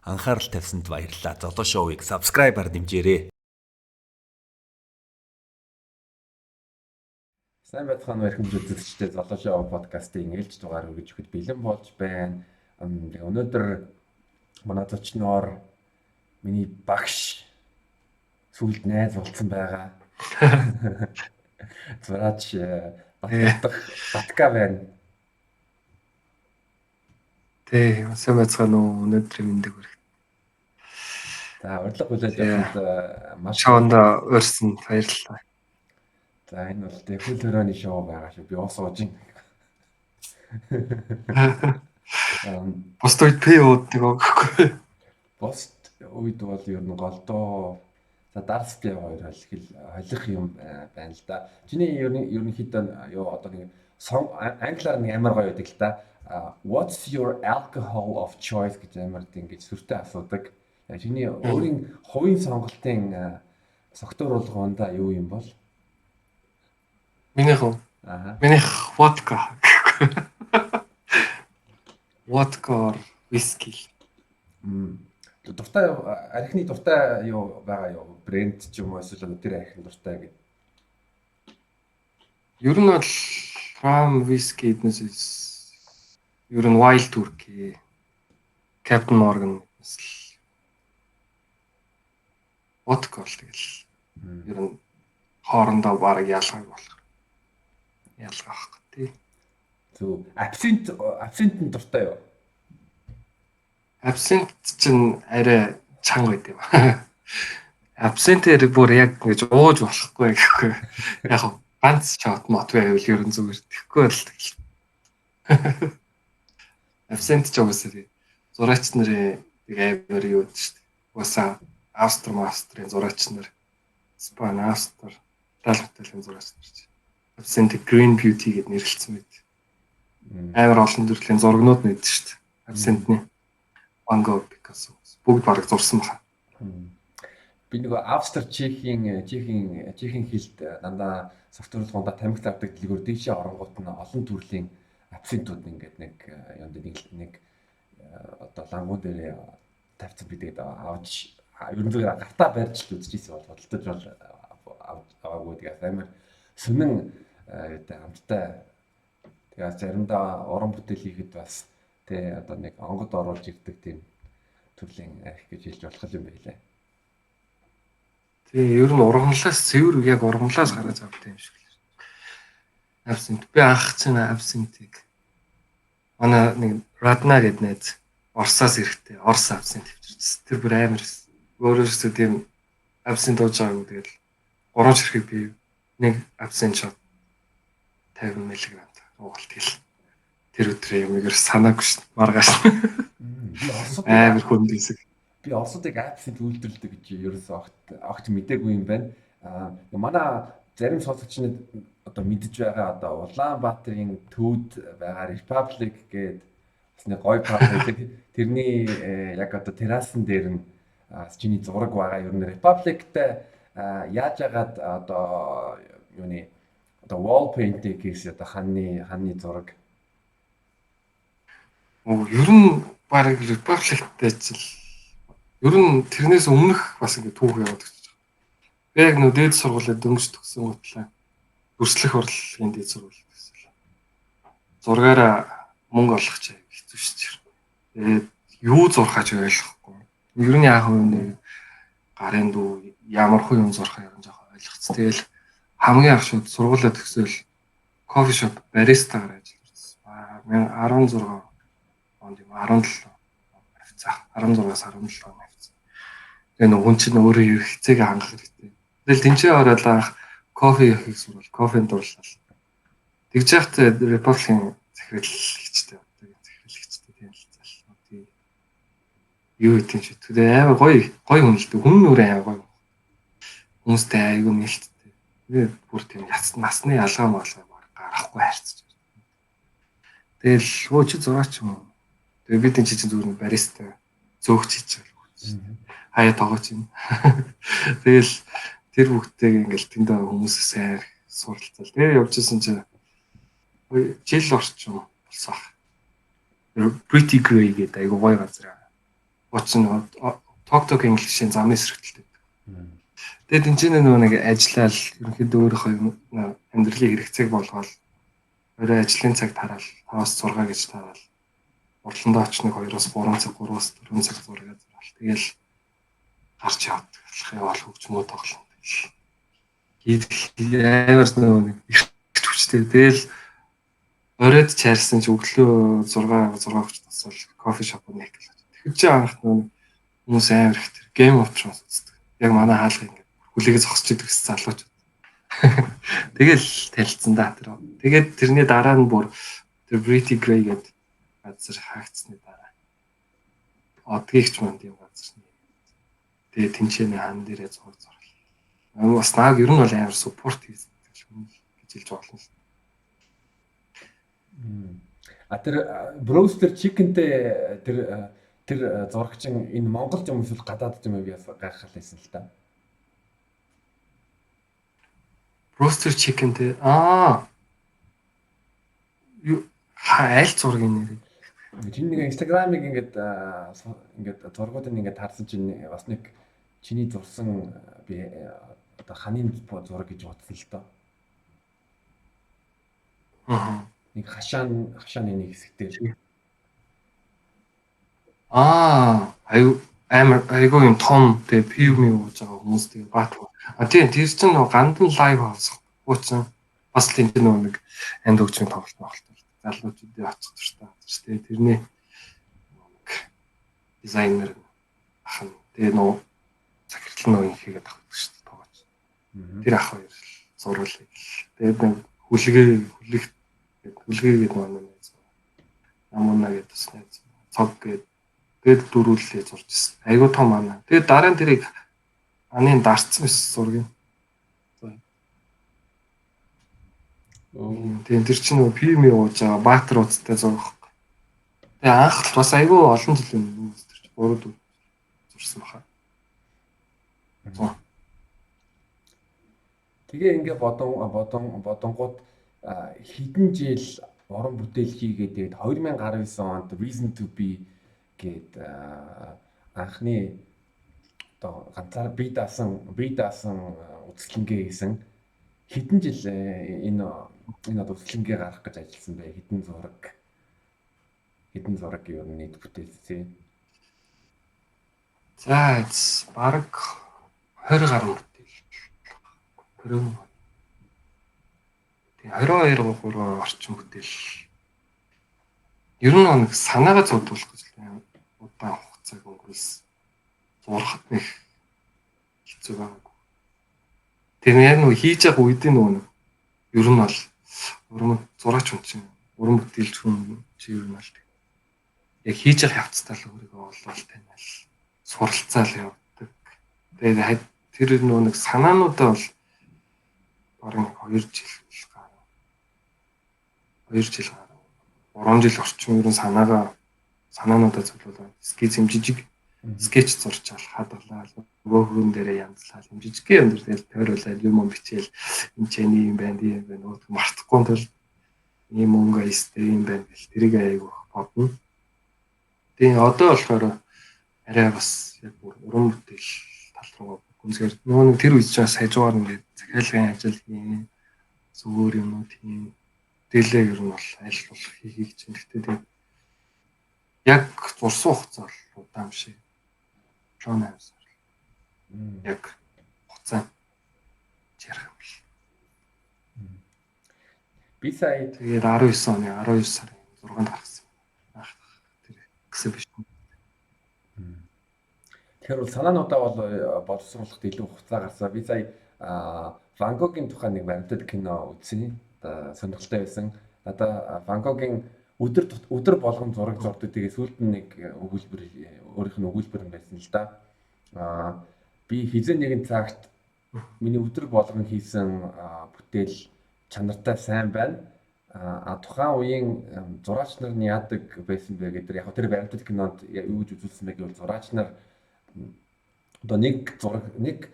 Анхаарал тавьсанд баярлалаа. Золоо шоуийг subscribe-аар дэмжээрэй. Сайн байцгаана уу эрхэм үзэгчдээ Золоо шоу подкастын ээлж дугаар үргэж өгөхөд бэлэн болж байна. Өнөөдөр манай зочноор миний багш сүүлд найз болсон байгаа. Зураач Батлах Батка байна. Тэг, сайн байцгаана уу? Өнөөдрийн мэндийг хүргэж. За урилга хүлээж авсанд маш шоунд өрсөн баярлалаа. За энэ бол тэг хөл хорооны шоу байгаа шүү. Би уус ууж байна. Бусд үед пи ууддаг өгөхгүй. Бусд үед бол ер нь голдоо за дарс пи хоёр холих юм байна л да. Чиний ерөнхийдөө юу одоо нэг англиар нэг амар гоё байдаг л да. What's your alcohol of choice гэж амар ингэж сүртэй асуудаг. Чиний өөрийн хувийн сонголтын согтууруулганда юу юм бол? Минийх водка. Водка виски. Дуртай архины дуртай юу байгаа юу? Брэнд ч юм уу эсвэл тэр архин дуртай гэдэг. Ер нь бол rum виски эднээс ер нь Wild Turkey, Captain Morgan эсвэл водка л тэгэл. Ер нь хоорондоо баг ялгаагүй болох. Ялгаах тий. Зөв. Абсинт дуртай юу? Абсент чинь арай чанга байд юм. Абсентээр бүр яг ингэж ууж болохгүй гэхгүй. Яг ганц шот мот байвал ер нь зүгээр тэхгүй л тэгэл. Абсент ч уусаа зураач нарын нэг амар юу гэдэг шүү дээ. Уусаа Австрийн зураач нар, Испани, Австри, Италийн зураач нар чи. Абсент Green Beauty гэд нэрлэлсэн мэт. Амар олон төрлийн зургнууд нэдэж шүү дээ. Абсентний Van Gogh, Picasso бүгд бараг зурсан байна. Би нөгөө Австри Чехийн хэлд дандаа софтверлгоонд тамхи авдаг дэлгүүр дээшээ оронгууд нь олон төрлийн абсентууд ингээд нэг одоо лангуу дээр тавьсан бидэд авч ерөн зүгээр гартаа барьж л үзчихсэн бол бодлож аваагүй тэгээд амар сүнэн амттай тэгээд заримдаа уран бүтээл хийхэд бас тэ одоо нэг онгод оруулж ирдэг тийм төрлийн арх гэж хэлж болох юм байлаа. Тэгээ ер нь ургамлаас цэвэр яг ургамлаас гараад авдаг юм шиг л. Абсент би анх чинь абсентийг манай нэг Радна гэдэг найз Орсоос ирэхтэй Орс абсент авчирч. Тэр бүр амар өөрөөсөө тийм абсент ууж байгаагүй тэгэл 3 ширхэг би нэг абсент шот 50 мг уугалт хэл. Тэр өдрөө юм игэр санаагүй ш. Маргааш. Амар хүндэлсэг. Би Оросыг абсент үйлдвэрлэдэг гэж ерөөсөө огт мэдээгүй юм байна. Манай зарим сонсогчид одоо мэдж байгаа одоо Улаанбаатарын төвд байгаа Republic гэдэг бас нэг гоё паб байдаг. Тэрний яг одоо террасан дээр нь чиний зураг байгаа. Ер нь Republic-тэй яаж яагаад одоо юуны одоо wall painting гэсэн одоо ханны зураг. Ер нь баг Republic-тэй ч ер нь тэрнээс өмнөх бас ингэ түүх яваад гэж байна. Би яг нөө дээд сургуулиуд дөнгөж төгсөн утлаа. Өрслөх урлагийн дээд сургууль гэсэн. Зургаараа мөнгө олох ч хэцүү шүү дээ. Тэгээд юу зурхаач ойлгохгүй. Ер нь яах вэ нэ гарын дүү ямар хөө юм зурхаа юм жоохон ойлгоц. Тэгэл хамгийн анх шууд сургуулиуд төгсөөл кофе шоп баристагаар ажиллаж байсан. 16 онд юм 17 16-аас 17 он авцсан. Тэгээ нэг хүн чинь өөрөө хэцээг хангах хэрэгтэй. Тэгэл тэнцээ ороод анх кофе хийх сурвал кофенд дурлал. Тэгж яхад Republic-ийн захирлэгчтэй тийм л зал. Тийм. Юу гэдэг чи тэгээ амар гоё хүн л дээ. Хүн нүрээ амар гоё. Хүмүүстэй айгүй нэлттэй. Тэгээ бүр тийм насны ялгаа гарахгүй харьцаж. Тэгэл өө чи зураач юм уу? Тэгээ бид энэ чинь зүгээр бариста зөөгч хийж байгаа. Хаяа тоогооч юм. Тэгэл тэр бүгдтэйг ингээл тэндээ хүмүүсээ сайн суралцал. Тэгээ явжсэн чинь жил орчим болсон. Pretty Grey гэдэг айгуу гоё газар. Уучны Tok English-ийн замын эсрэгтэлтэй. Тэгээд энэ чинь нөгөө нэг ажиллаад ерөнхийдөө өөрийнхөө амьдралын хэрэгцээг болгоод өөрөө ажлын цаг тараал 5-6 гэж тараал. Урландаа очныг 2-3 цаг, 3-4 цаг зургаад зураал. Тэгэл гарч яваад явал хөгжмөө тоглоно. Амар нөгөө нэг их хүчтэй. Тэгэл оройд чаарсан чи өглөө 6:30 тасвал кофе шоп нэг гэл. Тэгэхээр чи анх нөгөө хүмүүс амар их тэр Game of Thrones үздэг. Яг манай хаалга ингэ хүлээгээ зогсож идэх гэсэн залууч. Тэгэл танилцсан да тэр. Тэгээд тэрний дараа нь бүр тэр Pretty Grey гэдэг газар хаагдсны дараа. Одгийгч манд юм газар нь. Тэгээд тэнцэнэ хан дээрээ зураг зурлаа. Бас нааг ер нь бол амар support хийсэн гэж хэлж болно. Тэр Brewster Chicken-тэй тэр зурагчин энэ Монголд юм эсвэл гадаадд юм би гайхал байсан л та. Brewster Chicken-тэй аль зургийн нэр? Чиний нэг Instagram-ыг ингээд зургуудыг ингээд харсан чинь бас нэг чиний зурсан би одоо ханийн зураг гэж бодсон л доо. Нэг хашааны нэг хэсэгтэй. Айгуу юм том тэгээ пивми ууж байгаа хүмүүс тэгээ баатар. Тийм тэр чинь нөгөө гандан лайв хаалцах. Уучин бас тийм нөгөө нэг анд өгчмийн тоглолт. Залуучуудын очих тууштай. Тэгээ тэрний дизайнер ахын тэгээ нөгөө захирлын нөгөө хийгээд авах шүү дээ тоогооч. Тэр ах хоёр зуруулыг. Тэгээд нэг хүлгээгээд манай намуна гэдэг тусны цог гэдэг тэгээд дөрүүлээ зурж ирсэн. Айгуу том манай. Тэгээд дараа нь тэрийг анын дарцсан байсан зургийг. Тэгээд тэр чинь нөгөө пими ууж байгаа баатар уцтай зураг. Тэгээд анх бас айгуу олон жил юм тэр чинь 3-4 зурсан баха. Тэгээ ингээ бодонгууд хэдэн жил уран бүтээл хийгээд тэгээд 2019 онд Reason to Be гээд анхны одоо ганцаар бие даасан үзэсгэлэнгээ хийсэн. Хэдэн жил энэ одоо үзэсгэлэнгээ гаргах гэж ажилласан бэ? Хэдэн зураг юу нийт бүтээлцээ. За баг 20 гаруй бүтээл. 22-3 орчим бүтээл. Ер нь нэг санаагаа цуглуулах гэж байна. Удаан хугацааг өнгөрүүлсэн. Зурхад нэг хэцүү байгаагүй. Тэр яг нөгөө хийж явах үедээ нөгөө ер нь бол уран зураач хүн чинь уран бүтээлч хүн чи ер нь бол яг хийж явах явцтай л өөрийгөө олвол танил суралцаал явдаг. Тэгээд тэр нөгөө нэг санаануудаа бол баруун 2 жил гарав. 3 жил орчим ерөн санаануудаа зөвлөлөө скетч хэмжиж скетч зурж алхадглаа нөгөө хүн дээрээ янзлаа хэмжиж юм дээр тэгэл тойруулаад юм бичээл энэ ч энэ юм байна тийм байна нөгөө мартахгүй тул ийм мөнгө айстэй юм байна гэл тэрийг айгу бодно. Тэгээ одоо болохоор арай бас яг уран бүтээл тал руу гүнзгэр нөгөө тэр үед ч бас хажуугаар ингээд захиалгын ажил хийн зүгээр юмнууд хийн дэлээ ер нь бол аль болох хийхийг чинь гэхдээ тийм яг зурсан хугацаа бол удаан биш. 7-8 сар. Яг хугацаа ярих юм бол. Би сая тэгээд 19 оны 12 сарын 6-нд гаргасан. Тэр exhibition. Тэгэхээр бол санаануудаа бол боловсруулахад илүү хугацаа гарсан. Би сая Ван Гогийн тухай нэг баримтат кино үзсэн. Сонирхолтой байсан. Одоо Ван Гогийн өдөр болгон зураг зурдаг. Тэгээ сүүлд нь нэг өөрийнх нь өгүүлбэр юм байсан л да. Би хизээ нэгэн цагт миний өдөр болгон хийсэн бүтээл чанартай сайн байна. Тухайн үеийн зураач нар нь яадаг байсан бэ гэдэг. Яг тэр баримтат кинонд юу гэж үзүүлсэн бэ гэвэл зураач нар одоо нэг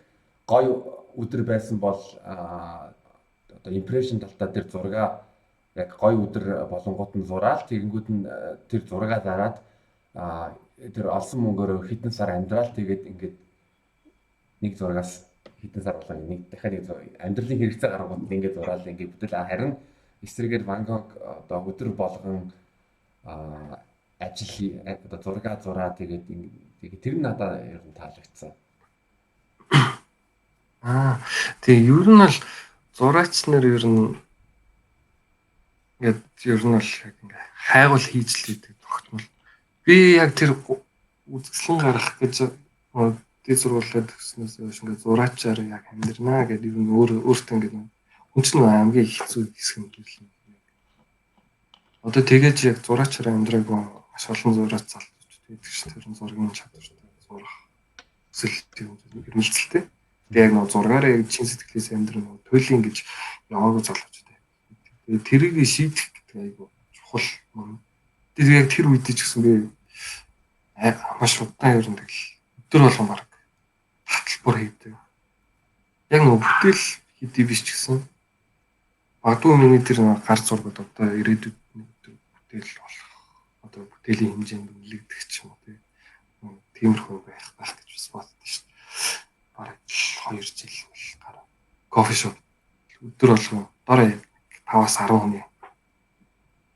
гоё өдөр байсан бол одоо импрешн талтаа тэр зураг яг гоё өдөр болонгууд нь зураал тэгэнгүүт нь тэр зураг дараад тэр олсон мөнгөөр хэдэн сар амьдрал тэгээд ингээд нэг зурагаас хэдэн сар болоо нэг дахиад нэг амьдралын хэрэгцээ гаргууд ингээд зураал ингээд бүтэл харин эсрэгээр Ван Гог одоо өдөр болгон ажил одоо зураг зураа тэгээд тэр нь надад ер нь таалагдсан. Тэгээ ер нь бол зураач нар ер нь ингээд ер нь бол ингээ хайгуул хийж л гэдэг тогтмол. Би яг тэр үзэсгэлэн гаргах гэж дэд сургуулиуд төгснөөс хойш ингээ зураачаар яг амьдрнаа гэдэг ер нь өөртөө ингээ хүн чинь хамгийн хэцүү хэсэг юм гэрлээ. Одоо тэгэж яг зураачаар амьдраагүй маш олон зураач залууч байдаг ш. Тэр нь зургийн чадвартай зурах өсөлттэй эрмэлзэлтэй. Тэгээ яг нэг зургаараа чин сэтгэлээс амьдрын туйлын гэж яваагүй залууч байдаг. Тэгээ тэрийг шийдэх гэдэг айгу чухал юм. Тэгээ яг тэр үед ч гэсэн би маш удаан ер нь тэгэл өдөр болгон баг таталбар хийдэг. Яг нэг бүтээл хийдий биш ч гэсэн магадгүй миний тэр гар зургууд одоо ирээдүйд бүтээл болох одоо бүтээлийн хэмжээнд нэлэгдэх ч юм уу тиймэрхүү байх гэж бас боддоо шүү дээ. Бараг 2 жил бол гараа. Кофе шоп өдөр болгон дороо 5-аас 10 хүний.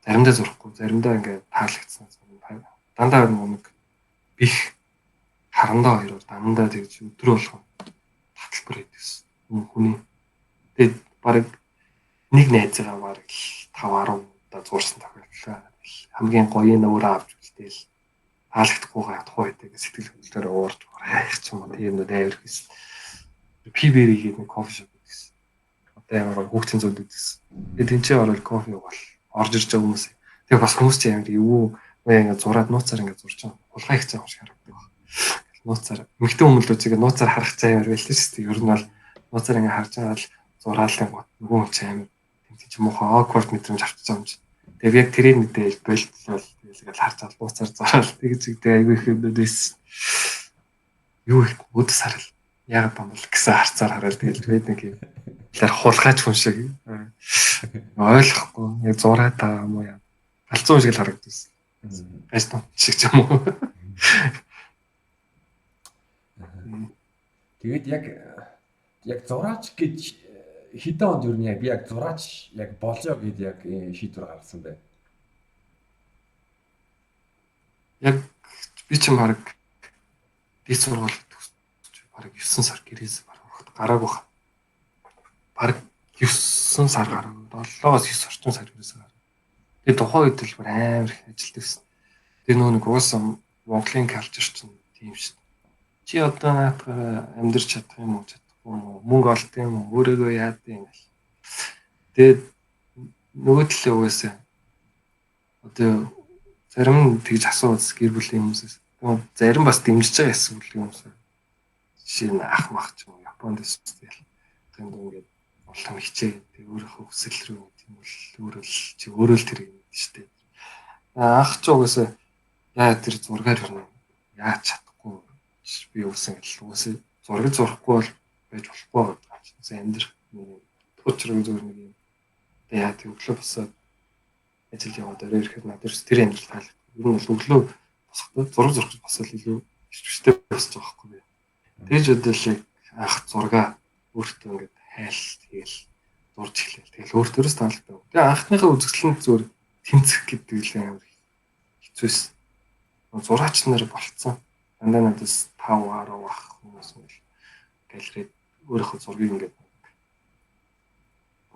Заримдаа зурхгүй, заримдаа ингээд таалагдсан. Дандаа нэг бих харандаа хоёроор дандаа тэгж өдөр болгон таталбар хийдэгсэн. Хүний. Тэгээд бараг нэг найзгаа бараг 5-10 удаа зурсан тохиолдол. Хамгийн гоё нь өөрөө авч үлдээл таалагдахгүйгаа ядахгүй байдаг сэтгэл хөдлөлөөр уурж хайх ч юм уу тийм нэг авир гэсэн. Пибери гэдэг нэг кофе шоп гэсэн. Одоо ямар хүүхдийн зүйл гэсэн. Тэгээд тэнцээ орол кофе угаал орж ирж байгаа хүмүүс. Тэгээд бас хүмүүс чинь амар юу ингээ зураад нууцаар ингээ зурж байгаа. Хулгай их цаа шиг харагддаг. Нууцаар эмэгтэй хүмүүлүүд чинь нууцаар харах цаа ямар байлээ шүү дээ. Ер нь бол нууцаар ингээ харж байгаа л зураалын гот нөгөө хүн чинь амар тэнцээ ч муухай awkward мэдрэмж авчихсан юм чинь. Тэгээд яг тэрийг мэдээ болтол тэгэл харж ал нууцаар зураал тэгж зэгдээ айгүй их юм дэс. Юу их өд сарал яг бамбал гэсэн харцаар хараад тэгэл тэгээд нэг юм тэр хулгайч хүн шиг ойлгохгүй яг зураад байгаа юм уу яа. Галзуу шиг л харагдсан. Гайстон шиг ч юм уу. Тэгээд яг зураач гэж хэдэн онд юу нэ би яг зураач яг болжоо гэд яг шийдвэр гаргасан бай. Яг би ч баг дэд сургууль төгсөж баг 9 сар гэрээс гараагүй хаа. Баг 9 сар гараагүй 7-оос 9 орчим сар гэрээс гараа. Тэгээд тухайн үед л амар их ажилт байсан. Тэр нэг уусаа Монголын калчер чинь тийм шүү дээ. Чи одоо наатаараа амьдрч чадах юм уу чадахгүй юм уу? Мөнгө олт юм уу? Өөрийгөө яад юм гэл. Тэгээд нөгөө төлөө угаасаа одоо зарим тэгж асууж гэр бүлийн хүмүүсээс зарим бас дэмжиж байгаа эсвэл юмс. Жишээ нь ах мах ч юм уу Японд эсвэл тэнд ингээд олон хичээ тэг өөрийнхөө хүсэл рүү тийм үл өөрөө л тэр юм шүү дээ. Ах ч угаасаа яа тэр зургаар юу яаж чадахгүй би uuсан гэл угаасаа зураг зурахгүй бол байж болохгүй гэж амьдрах төвчрөг зүгээр нэг юм. Яа тийм өглөө босоод ажил яваад орой ирэхэд надад тэр амьдрал таалагдав. Ер нь бол өглөө босохдоо зураг зурх босоод илүү хөвчтэй босч байгаа байхгүй би. Тэгж өдөөлөө ах зургаа өөртөө ингээд хайл тэгэл зурж эхлэв. Тэгэл өөртөөс таалагдав. Тэгээ анхныхаа үзэсгэлэнт зүгээр тэмцэх гэдэг л амар хэцүүс. Зураач нар болцсон. Дандаа надаас 5-10 ах хүмүүс мэл галерейд өөрийнхөө зургийг ингээд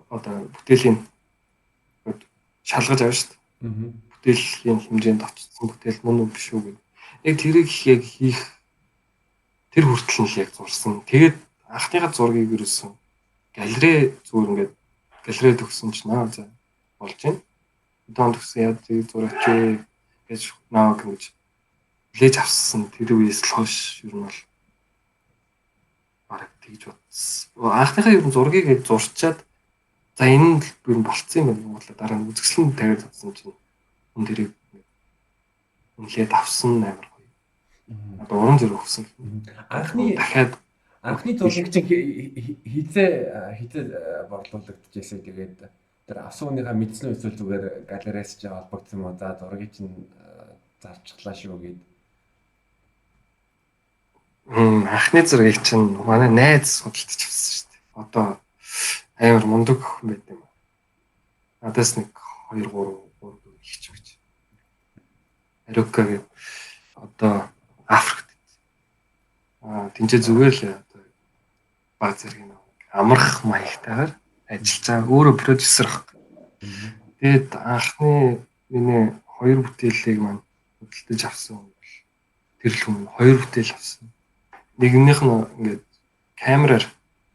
одоо бүтээлийн шалгаж авна шүү дээ. Бүтээлийн хэмжээнд очсон бүтээл мөн үү биш үү гэдэг. Яг тэрийг яг хийх тэр хүртэл нь яг зурсан. Тэгээд анхныхаа зургийг юусэн галерей зүгээр ингээд галерейд өгсөн ч наа за болж байна. Удаан төгсөн яа тийг зураач гэж наа гэж хүлээж авсан тэр үеэс л хойш ер нь бол бараг тэгж бодсон. Анхныхаа ер нь зургийг зурчаад за энэ нь болцсон юм байна. Дараа нь үзэсгэлэн тавиад авсан чинь хүн тэрийг үнэлээд авсан амар гоё. Одоо уран зэрэг өгсөн. Анхны зургийг чинь хизээ борлуулагдчихсэн. Тэгээд тэр авсан хүнийхээ мэдсэн үйл зүгээр галерейс ч холбогдсон юм уу? За зургийг чинь зарчихлаа шүү гэд. Анхны зургийг чинь манай найз судалдаж авсан шүү дээ. Одоо амар мундаг охин байт юм. Надаас нэг 2 3 ихч гэж. Ариука гэдэг одоо Африкт. Тинчээ зүгээр л одоо баг зэрэг нэг амрах маягтайгаар ажиллаж байгаа. Өөрөө продюсер ах. Тэгээд анхны миний 2 бүтээлийг маань худалдаж авсан бол тэр л хүн 2 бүтээл авсан. Нэгнийх нь ингээд камераар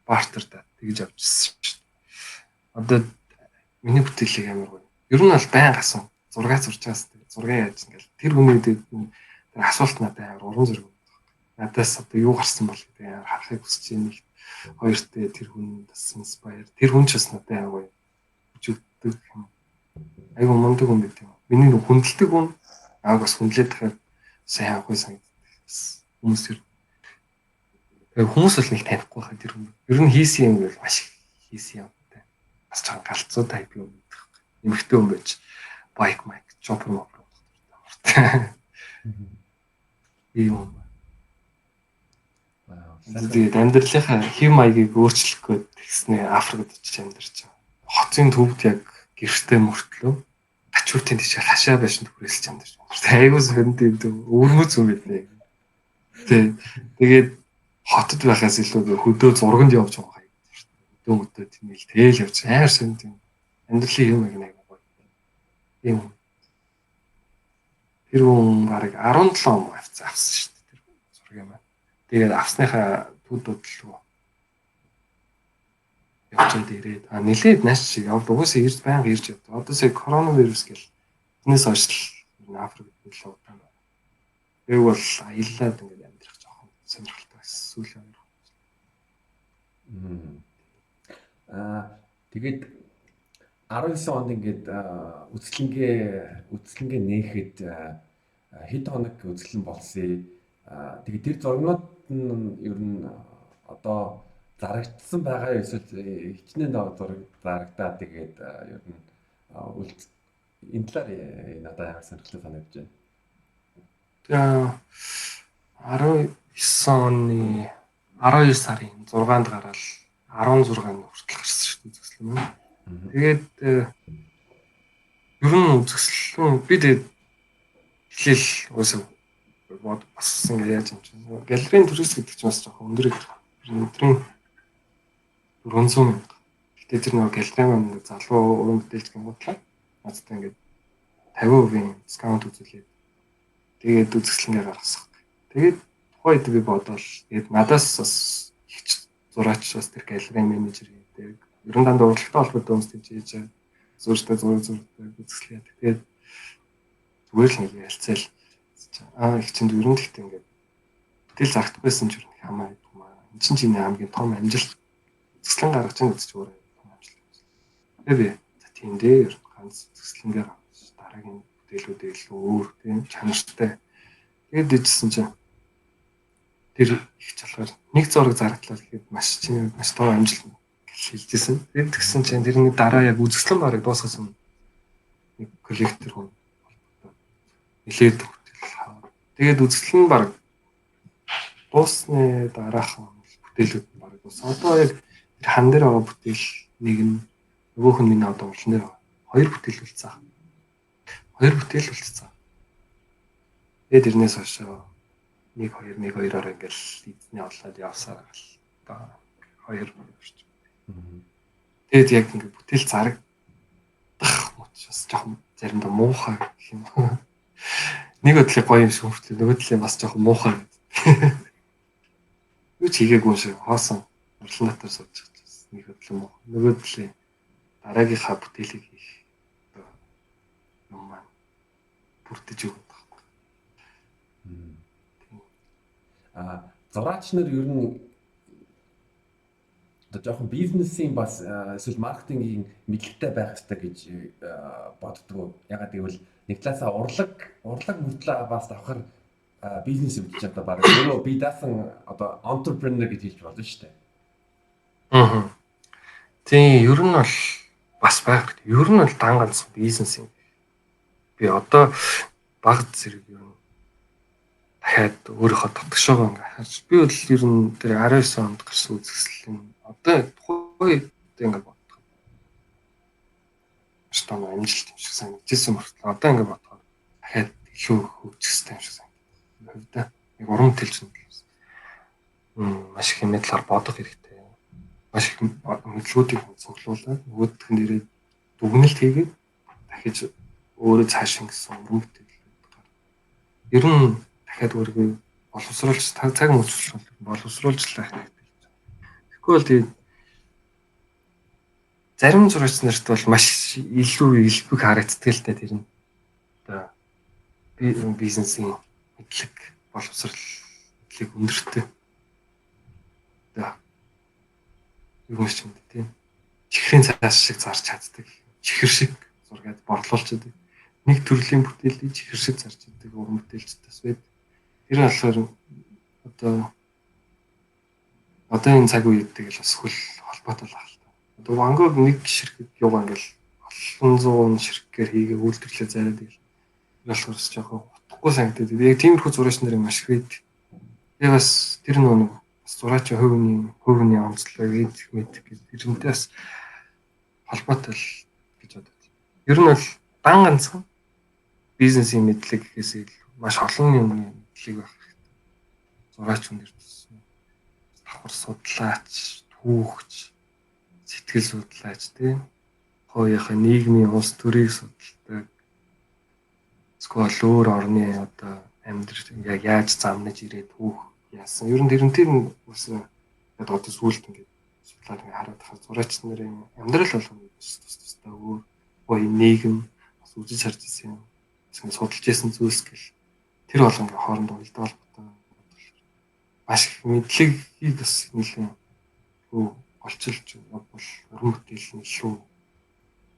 бартер тэгж авчихсан шүү дээ. Одоо миний бүтээлийг амар гоё. Ер нь бол байн гасан зураг зурж байгаас зураг яаж ингээл тэр хүний дээр тэр асуулт надад амар уран зориг байна. Надаас одоо юу гарсан бол гэдэг амар харахыг хүсэж байна. Хоёрт тэр хүн бас инспайр. Тэр хүн ч бас надад амар гоё. Хүчтэй юм. Айгу мундаг хүн гэдэг юм. Миний нэг хүндэлдэг хүн бас хүндлээд тахад сайн ахгүй санагддаг. Хүмүүс тэр хүмүүс бол нэг танихгүй хаа тэр хүн. Ер нь хийсэн юм бол маш их хийсэн юм. Бас чам галцуу тайп юм гэдэг. Эмхтэй хүн байж байк майк чопер мопер. Ийм. Тэгээд амьдралынхаа хэв маягийг өөрчлөх гээд тэгснэ Африкт очиж амьдарч байгаа. Хотын төвд яг гэртэй мөртлөө ачуутын тийш хашаа байшин төрөлж амьдарч байна. Айгуу сонд өвөрмөц юм байна. Тэгээд хотод байхаас илүү хөдөө зурганд явж байгаа юм. Хөдөө тэмэл тээл явж амар сонд юм. Амьдралын юм яг нэг гоё. Ийм. Тэр хүн бараг 17 он авсан шүү дээ тэр зураг юм байна. Тэгээд авсныхаа төдүүд л явчаад ирээд нилээд нааш шиг явд угаасаа ирж байнга ирж явдаг. Одоо сая коронавирус гэл тэрнээс хойш л Африкт нэлээд удаан байна. Тэг бол аяллаад ингээд амьдрах жоохон сонирхолтой байсан сүүлийн 2. Тэгээд 19 онд ингээд үцлэнгээ нээхэд хэд хоног үзлэн болсон. Тэгээд тэр зургууд нь ер нь одоо зарагдсан байгаа эсвэл хичнээн зураг зарагдаад тэгээд ер нь энэ талаар надад амар сонирхолтой санагдаж байна. Тэгээ 19 оны 12 сарын 6-нд гараад 16-нд хүртэл гарсан шүү дээ үзэсгэлэн нь. Тэгээд ер нь үзэсгэлэн би тэгээд хэлэл уусаа бас ингэ яаж юм чинь галерейн төрөөс гэдэг чинь бас жоохон өндөр гэдэг. Өдрийн 400 мянга. Гэтэ тэр нэг галерейн маань залуу уран бүтээлч гингуудлаа. Надад ингэ 50% дискаунт үзүүлээд тэгээд үзэсгэлэнгээ гаргасан. Тэгээд тухайд би бодвол тэгээд надаас бас их зураач бас тэр галерейн менежер гэдэг. Ерөн дандаа урлагтай холбоотой хүмүүс тийж зуржтай үзэсгэлээ. Тэгээд зүгээр л нэг ялцаал их чинь ерөн гэхдээ ингээд бүтээл зарагдахгүйсэн ч их хамаа гэдэг юм аа. Энд чинь хамгийн том амжилт үзэсгэлэн гаргаж байгаа гэж зүгээр том амжилт. Тэгээд би за тийм дээ ер нь ганц үзэсгэлэнгээр дараагийн бүтээлүүдээ илүү өөр тийм чанартай. Тэгээд дэжсэн чинь тэр их чалгаар нэг зураг зарагдлаа гэхэд маш том амжилт шилжижсэн. Тэгээд тэгсэн чинь тэрний дараа яг үзэсгэлэн бараг дуусгасан нэг коллектор хүн нилээд тэгээд үзэсгэлэн баг дуусны дараахан бүтээлүүд нь баг дуус. Одоо яг тэр хан дээр байгаа бүтээл нэг нь нөгөөх нь миний одоо урлан дээр байгаа. 2 бүтээл үлдсэн. 2 бүтээл үлдсэн. Тэгээд тэрнээс хойш 1-2-1-2-оор ингээл эзний олоод явсаар гал. Одоо 2 орч. Тэгээд яг ингээд бүтээл зарагдах учраас жоохон заримдаа муухай гэх юм. Нэг өдлөө гоё юм шиг хүртэл нөгөө төлөө бас жоохон муухай гэдэг. Юу ч хийгээгүй шиг хоосон урлан дотор сууж байгаа. Нэг өдлөө муухай. Нөгөө төлөө дараагийнхаа бүтээлийг хийх юм маань бүрдэж өгөх байхгүй. Зураач нар ер нь одоо жоохон бизнесийн бас эсвэл маркетингийн мэдлэгтэй байх хэрэгтэй гэж боддог. Ягаад гэвэл нэг талаасаа урлаг мөртлөө бас давхар бизнес явуулж чадаа баг. Өөрөө би даасан одоо entrepreneur гэж хэлж болно шүү дээ. Тийм ер нь бол бас байх. Ер нь бол дан ганц бизнес юм. Би одоо баг зэрэг юм дахиад өөрийнхөө тогтгошоогоо ингээ харж би бол ер нь тэр 19 онд гарсан үзэсгэлэн одоо тухай ингээ бодох. Штам амжилт юм шиг санагдчихсан мөртлөө одоо ингээ бодохоор дахиад илүү хөгжих юм шиг санагдав. Хувьдаа яг уран бүтээлч нь маш их юм талаар бодох хэрэгтэй. Маш их мэдлгүүдийг цуглуулад нөгөөдх нь ирээд дүгнэлт хийгээд дахиж өөрөө цааш ингэсэн уран бүтээл. Ер нь дахиад өөрийгөө боловсруулж цаг мөчрлөх боловсруулжлаа хэрэгтэй. Тэгэхгүй бол тэгээд зарим зурагч нарт бол маш илүү илбэг харагддаг л дээ тэр нь. Одоо бизнесийн мэдлэг боловсролыг өндөртэй. Одоо юу юм шиг тийм чихрийн цаас шиг зарж чаддаг. Чихэр шиг зургаад борлуулж байдаг. Нэг төрлийн бүтээлийг чихэр шиг зарж чаддаг уран бүтээлчдээс байд. Тэр нь болохоор одоо энэ цаг үед тэгэл бас хөл холбоотой л байна. Одоо Ван Гог нэг ширхэг юугаа ингээл олон зуун ширхгээр хийгээ үйлдвэрлээ зараад тэгэл болохоор бас жоохон утгагүй санагдаад. Яг тиймэрхүү зурагч нарыг маш их байд. Тэгээ бас тэр нэг бас зураач хувийн онцлог мэд тэрнтэй бас холбоотой л гэж бодод. Ер нь бол дан ганцхан бизнесийн мэдлэг гэхээс илүү маш олон юмны мэдлэг байх хэрэгтэй. Зураач хүн ирсэн. Давхар судлаач, түүхч, сэтгэл судлаач тийм хоёрынхаа нийгмийн улс төрийг судалдаг. Сквал өөр орны одоо амьдрал яг яаж замнаж ирээд түүх яасан. Ер нь тэрнтэй бас яг одоо сүулт ингээд судлаад ингээд хараад тахад зураач нарын амьдрал болгоно тусдаа өөр гоё нийгэм бас үзэж харж ирсэн юм. Судалж ирсэн зүйлс гэл тэр болгон ингээд хоорондоо уялдаа холбоотой. Маш их мэдлэгийг бас нэлээд олчилж бол уран бүтээл нь шүү.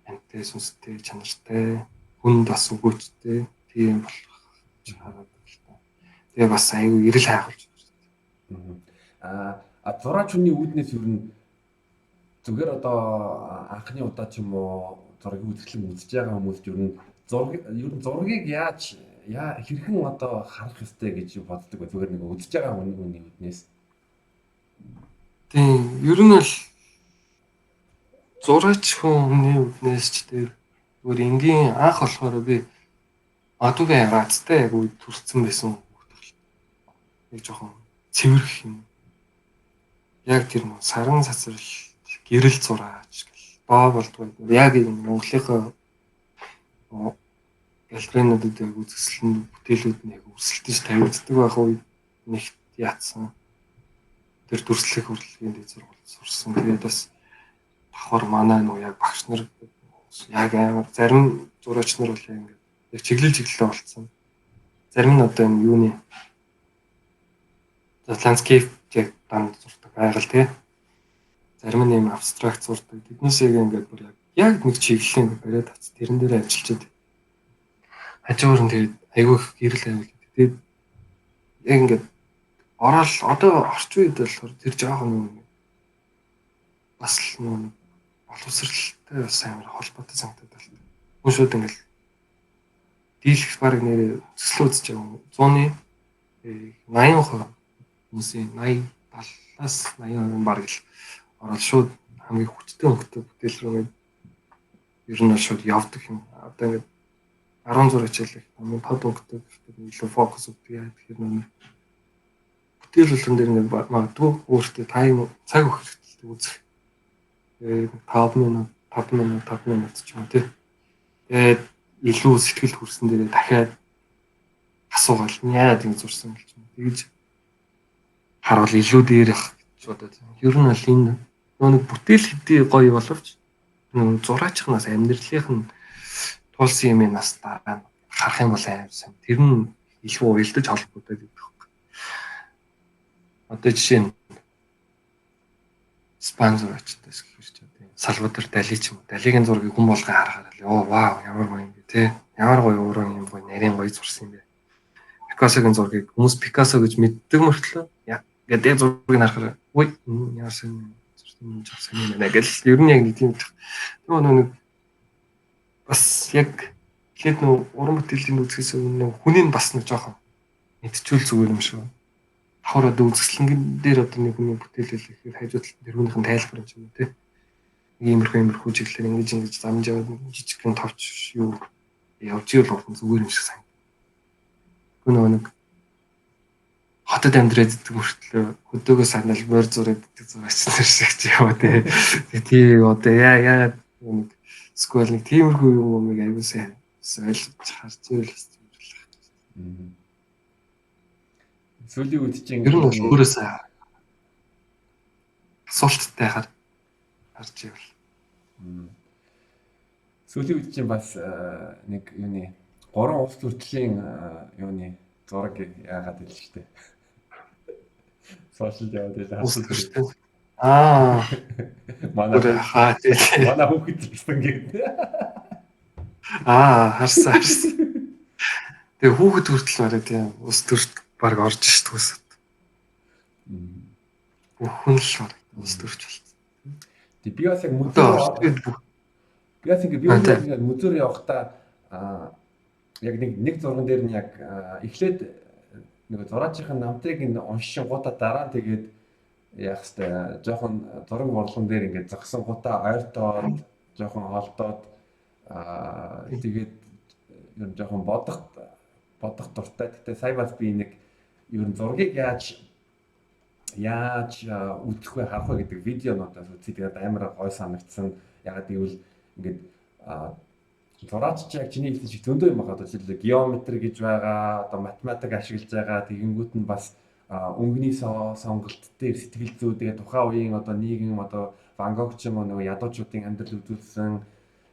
Амтай сүнстэй чанартай хүнд бас өгөөчтэй тийм болох хараад байна л та. Тэгээ бас аюу эрэл хайхуулж байна. Зураач хүний үүднээс ер нь зүгээр одоо анхны удаа ч юм уу зургийг үзэсгэлэн үзэж байгаа хүмүүс ер нь зургийг яаж хэрхэн одоо харах ёстой гэж боддог вэ? Зүгээр нэг үзэж байгаа хүний үүднээс. Тийм ер нь бол зураач хүний үүднээс ч тэр зүгээр энгийн анх болохоор би адуугийн раацтай яг үед төрсэн байсан хөлт. Яг жоохон цэвэрх юм. Яг тэр саран цацрал гэрэл зураач гэл боо болдгоо. Яг энэ Монголынхаа галерeinуудад яг үзэсгэлэн бүтээлүүд нь яг өрсөлдөж тавигддаг байх үед нэгт яатсан. Тэр дүрслэх хөрлөгийн дэд сургууль сурсан. Тэгээд бас давхар манай нөө яг багш нар яг амар зарим зураач нар бол яг чиглэлээ болцсон. Зарим нь одоо энэ юуны ландскейп яг данд зурдаг байгаль тий. Зарим нь юм абстракт зурдаг. Тэднээс ингээд бүр яг нэг чиглэлийн бариад авц. Тэрэн дээр ажиллаж байдаг. Хажуур нь тэгээд айгүй их гэрэл авил. Тэгээд яг ингээд ороод одоо орчин үед болохоор тэр жоохон бас л боловсралтай бас амар холбоотой санагдаад байна. Хүн шууд ингээд дийлэх баг нэрээ төслөө үзэж байгаа 100-ны 80% хүмүүсийн 80-70-аас 80% баг л ороод шууд хамгийн хүчтэй бүтээл рүү ер нь шууд явдаг юм. Одоо ингээд 16 хичээлэх хамгийн тод өнгөтэй илүү фокус өгдөг яа тэгэхээр нэг бүтээл болгон дээр ингээд магадгүй өөртөө тайм цаг өгөх хэрэгтэй үзэх. 5 минут ч юм уу тий. Тэгээд илүү сэтгэл хүрсэн дээрээ дахиад асуугаал яагаад ингэ зурсан гэж юм. Тэгж харуул илүү дээрх гэж бодоод. Ер нь бол энэ нэг бүтээл хэдий гоё боловч зураачхнаас амьдралынх нь тулсан юм нас дараа харах юм бол амар сайн. Тэр нь илүү уялдаж холбоотой гэдэг байна. Одоо жишээ нь спонсорчдээс гэрч одоо Салвадор Дали ч юм уу. Далигийн зургийг хүн болгон харахаар л оо вау ямар гоё юм бэ те. Ямар гоё өөрөө юм гоё нарийн гоё зурсан юм бэ. Пикассогийн зургийг хүмүүс Пикассо гэж мэддэг мөртлөө гэдэг зургийг харахаар ой ямар сайн зурсан юм байна гэж ер нь яг нэг тийм. Тэгээ нэг бас яг хэд нөө уран бүтээлийн үзэхээс өмнө хүний бас нэг жоохон мэдчихвэл зүгээр юм шиг. Давхар одоо үзэсгэлэн дээр одоо нэг хүний бүтээлэл гэхээр хажуу талд тэр хүнийхэн тайлбар юм чинь тий. Иймэрхүү чиглэлээр ингэж замж яваад жижигхэн товч юу явж ивэл уран зүгээр юм шиг санагдав. Нөгөө нэг хотод амьдраад идэх мөртлөө хөдөөгөө санал морь зураад идэх зураач нар шиг ч яваа тий. Тийм одоо яагаад нэг сквал нэг тиймэрхүү юмыг аягүй сайн ойлгож харж ивэл Сүүлийн үед чинь ер нь бол өөрөөсөө асуулттай харж ивэл. Сүүлийн үед чинь бас нэг юуны 3 улс төртлийн юуны зураг яагаад ил штэ. Сошиал яваад байлаа. Аа. Манай Манай хүүхэд ирсэн гэдэг. Харсан. Тэгээ хүүхэд хүртэл барай тийм ус төрт баг орж шít төс. Бүхэн л баг ус төрч болсон. Тэг би бас яг мөдөр явахдаа яг нэг зурган дээр нь яг эхлээд нэг зураачийн намтыг ин уншин гутаа дараа нь тэгээд яг хэвээр жоохон зураг борлон дээр ингээд зогсон гутаа ойртоод жоохон холдоод тэгээд ер нь жоохон бодох дуртай. Гэтэ сая бас би нэг ер нь зургийг яаж үзэх вэ харах вэ гэдэг видеонуудаас үзье. Тэгээд амар гой санагдсан. Ягаад гэвэл ингээд зураач чи яг чиний хэлсэн шиг зөндөө юм байгаа. Одоо жишээлбэл геометри гэж байгаа, одоо математик ашиглаж байгаа. Тэгэнгүүт нь бас өнгөний сонголт дээр сэтгэл зүй тэгээд тухайн үеийн одоо нийгэм одоо Ван Гог ч юм уу нөгөө ядуучуудын амьдрал үзүүлсэн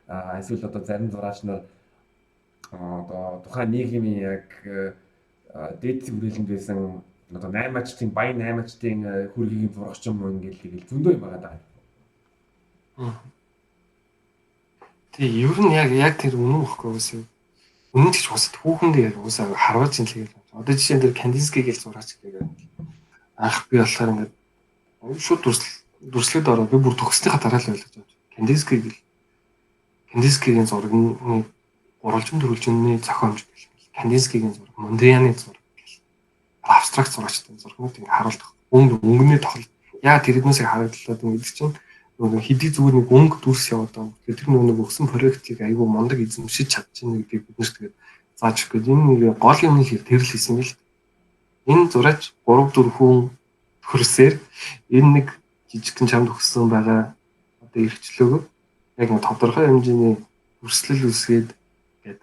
эсвэл одоо зарим зураач нар одоо тухайн нийгмийн яг дээд хүрээлэнд байсан одоо 8-ачтын баян 8-ачтын хүргийн зурагч юм ингээл зөндөө юм байгаа даа. Тэгээ ер нь яг тэр үнэн бохгүй гэсэн. Үнэн ч гэж босод хүүхэндээ яг уусаа харваж ин л гээл. Одоо жишээ нь тэр Кандинский гэж зураач гэдэг. Анх би болохоор ингээд шууд дүрслээд ороод би бүр төгснөхийн дараа л ойлгож байна. Кандинскигийн зураг нь гурвалжин төрөлжиний зохиомж гэх юм. Кандинскигийн зураг, Мондрианы зураг гэх. Абстракт зурагчтай зургууд ингээд харуулдаг. Өнгөний тоглолт. Яа тэрнээс харагдлаад ингээд чинь нөгөө хэдий зүгээр нэг өнгө дүрс яваад байгаа. Тэр нөгөө өгсөн проектыг айгүй мундаг эзэмшиж чадчихна гэдгийг бид нэр тэгээд зааж өгөх гээд энэ нэг гол юм их тэрл хийсэн гэл. Энэ зураач 3-4 хүн хөрсөөр энэ нэг жижигхэн чамд өгсөн байгаа одоо эрхчлөөгөө яг нэг тодорхой хэмжээний өрсөлдөл үсгээд гээд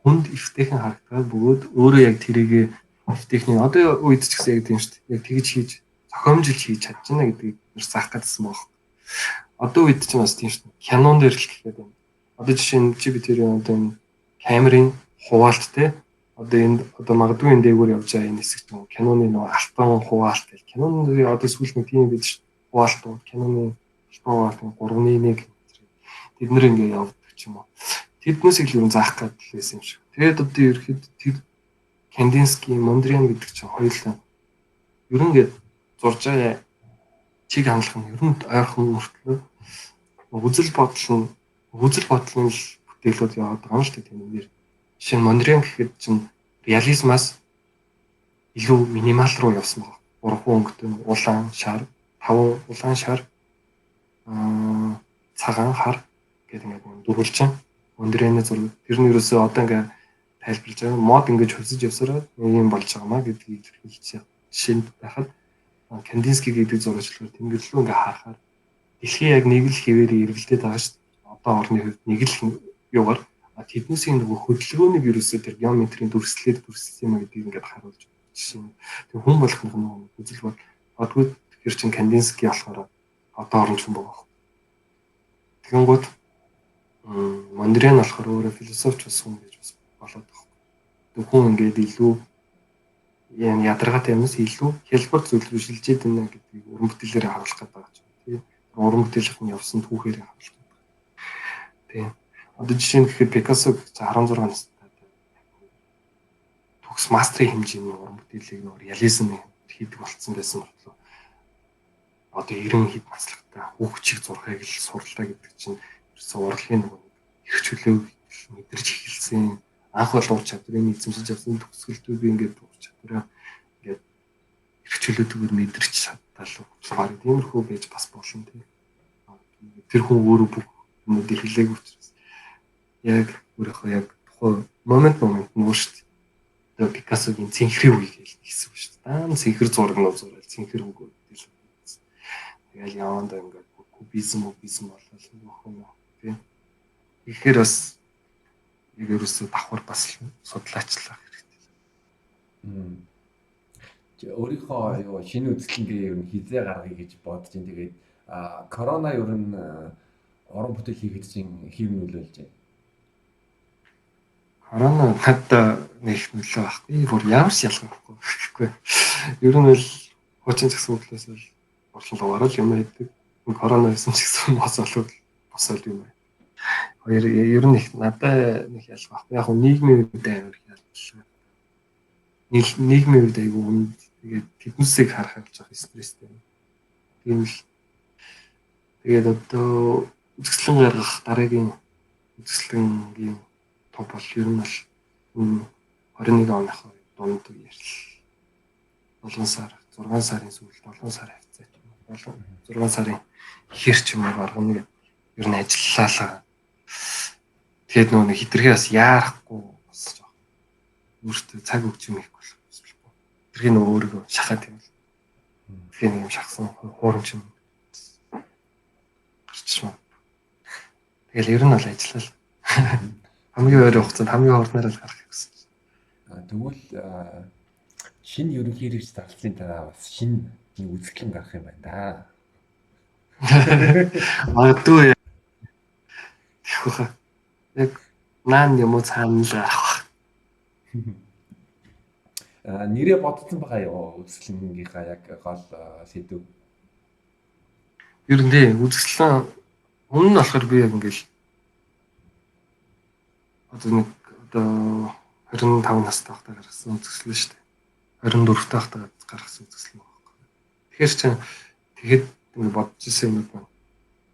хүнд эвтэйхэн харагдаад бөгөөд өөрөө яг тэрийг эвтэйхний одоо үед ч гэсэн яг тийм шүү дээ. Яг тэгж хийж зохиомжил хийж чадчихна гэдгийг нэр заах гэсэн баг. Одоо үед ч бас тийм шүү дээ. Canon дээр л гэхэд байна. Одоо жишээ нь чи би тэр одоо камерын хуваалт те одоо энд одоо магадгүй энэ дээгүүр явж байгаа энэ хэсэг чинь Canon-ы нөгөө алтан хуваалт гэх. Canon-ы одоо сүүл нэг тийм бид хуваалтууд Canon-ы алтан хуваалт 3.1 тэд нэр ингэ явдаг ч юм уу. Тэднээс их юу заах гэдэг байсан юм шиг. Тэгээд одоо ерөөд тэр Кандинский, Мондриан гэдэг чинь хоёулаа ер нь ингэ зурж байгаа чиг хандлах нь ер нь ойрхон мөртлөө үзэл бодлын бүтээлүүд яваад байгаа юм шүү дээ тийм нэр. Жишээ нь Мондриан гэхэд чинь реализмаас илүү минимал руу явсан байна. 3 өнгөтэй улаан шар, 5 улаан шар, цагаан хар гэдэг ингээд дөрвөлжин Мондрианы зураг. Тэр нь ерөөсөө одоо ингээд тайлбарлаж байгаа. Мод ингээд хөвсөж явсараа юм болж байгаа маа гэдгийг хэлж жишээнд байхад Кандинский гэдэг зурагчлаар тэмдэглэлөө ингээ харахаар дэлхийн яг нэг л хэвээр эргэлдээд байгаа шүү дээ. Одоо орны хувьд нэг л юугаар тэднээсийн нөгөө хөдөлгөөнийг ерөөсөө тэр геометрийн дүрслэлээр дүрслэх юм гэдгийг ингээд харуулж байна. Жишээ нь тэр хүн болгох нөгөө үзэл бод одгүй тэр чин Кандинский болохоор одоо орн хүн байгаа. Тэгэнгүүт Мондриан болохоор өөрөө философч бас хүн гэж бас болоод байгаа. Тэр хүн ингээд илүү ядаргаатай юмс илүү хялбар зүйл рүү шилжээд байна гэдгийг уран бүтээлээр харуулах гэдэг байгаа юм. Тийм. Уран бүтээлийнх нь явсан түүхээр харуулах гэдэг. Тийм. Одоо жишээ нь гэхэд Пикассо 16 настай төгс мастрын хэмжээний уран бүтээлийг нөр реализм хийдэг болцсон байсан бодлоо. Одоо 90 хэд наслагтай хүүхчиг зурхайг л сурлаа гэдэг чинь ерөөсөө урлагийн нэг эрх чөлөөг мэдэрч эхэлсэн. анх бол ур чадварыг эзэмшиж авсан төгсгөлтөө би ингээд ур чадвараа ингээд эрхчлөөдгөр мэдэрч чадтал баг тиймэрхүү байж бас болно тийм. Тэр хүн өөрөө бүх юмудыг хэлээг учраас яг өөрийнхөө яг тухайн момент нь шүү дээ. Тэгээ Пикассогийн цэнхэр үе гэж хэлсэн шүү дээ. Даан цэнхэр зураг нь зураад цэнхэр үг гэдэг. Тэгэл явандаа ингээд кубизм болол нөхөн тийм. Тэгэхээр бас яг ерөөсөө давхар бас судлаачлах хэрэгтэй. Өөрийнхөө юу шинэ үзэсгэлэнгээ ер нь хизээ гаргая гэж бодож ин тэгээд корона ер нь орон бүтээл хийхэд чинь хэв нөлөөлж байна. Корона надад нэг нөлөө байхгүй. Бүр ямар ч ялгаагүй гэхгүй. Ер нь бол хуучин згсэн хөдлөөс бол борлуулгаар л юм байдаг. Корона байсан ч гэсэн бос болоод босоод юм байна. Хоёр ер нь их надад нэг ялгаагүй. Яг нь нийгмийн үед амар ялгалаа. Нийгмийн үед айгүй үнд тэгээд фитнесийг харахад жоох стресстэй. Тийм л. Тэгээд одоо үзэсгэлэн гаргах дараагийн үзэсгэлэнгийн топ бол ер нь бол 21 оныхоо дунд ярил 7 сар 6 сарын сүүлд 7 сар хавцаа ч юм уу 6 сарын ихэр ч юм уу гаргана гэдэг ер нь ажиллалаа. Тэгээд нөгөө хитрхээ бас яарахгүй бас жоох өөртөө цаг өгч юм ихгүй болох юм. Тэрхий нөгөө өөрийгөө шахаад юм. Тэгэхээр нэг юм шахсан хуурамч юм гарч маа. Тэгэл ер нь бол ажиллал хамгийн ойр хугацаанд хамгийн хурднаар л гарах гэсэн. Тэгвэл шинэ ерөнхий хэрэгч зарцлын дараа бас шинэ нэг үзэсгэлэн гарах юм байна да. Магадгүй яг наан юм уу цаана л авах. Нэрээ бодсон байгаа юу үзэсгэлэнгийнхаа яг гол сэдв. Ер нь тийм үзэсгэлэн өмнө нь болохоор би яг ингээл одоо 25 настай байхдаа гаргасан үзэсгэлэн шүү дээ. 24 таахтай гаргасан үзэсгэлэн байхгүй. Тэгэхээр чинь тэгэхэд ингэ бодож ирсэн юм байна.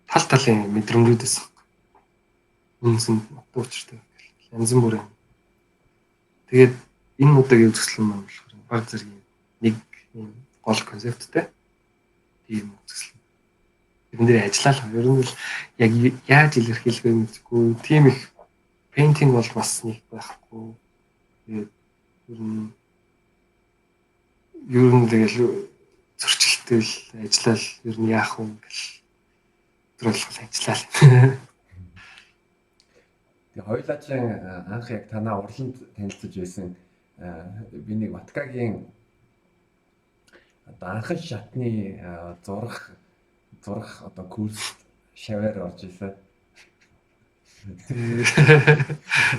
Тал талын мэдрэмжүүдээс үнсэн утга учиртай янз бүрийн. Тэгээд энэ удаагийн үзэсгэлэн маань болохоор баг зэргийн нэг гол концепттэй тийм үзэсгэлэн. Бид нэр ажиллаа. Ер нь л яг яаж илэрхийлэх вэ гэдэггүй. Тийм их пейнтинг бол бас нэг байхгүй. Тэгээд ер нь тэгэл зөрчилтэй л ажиллал ер нь яах вэ гэл төрөлхөл ажиллаа. Тэгээ хоёулаачин анх яг танаа урланд танилцж байсан би нэг Ваткагийн одоо анхан шатны зурах одоо курс шаваар орж ирсэн.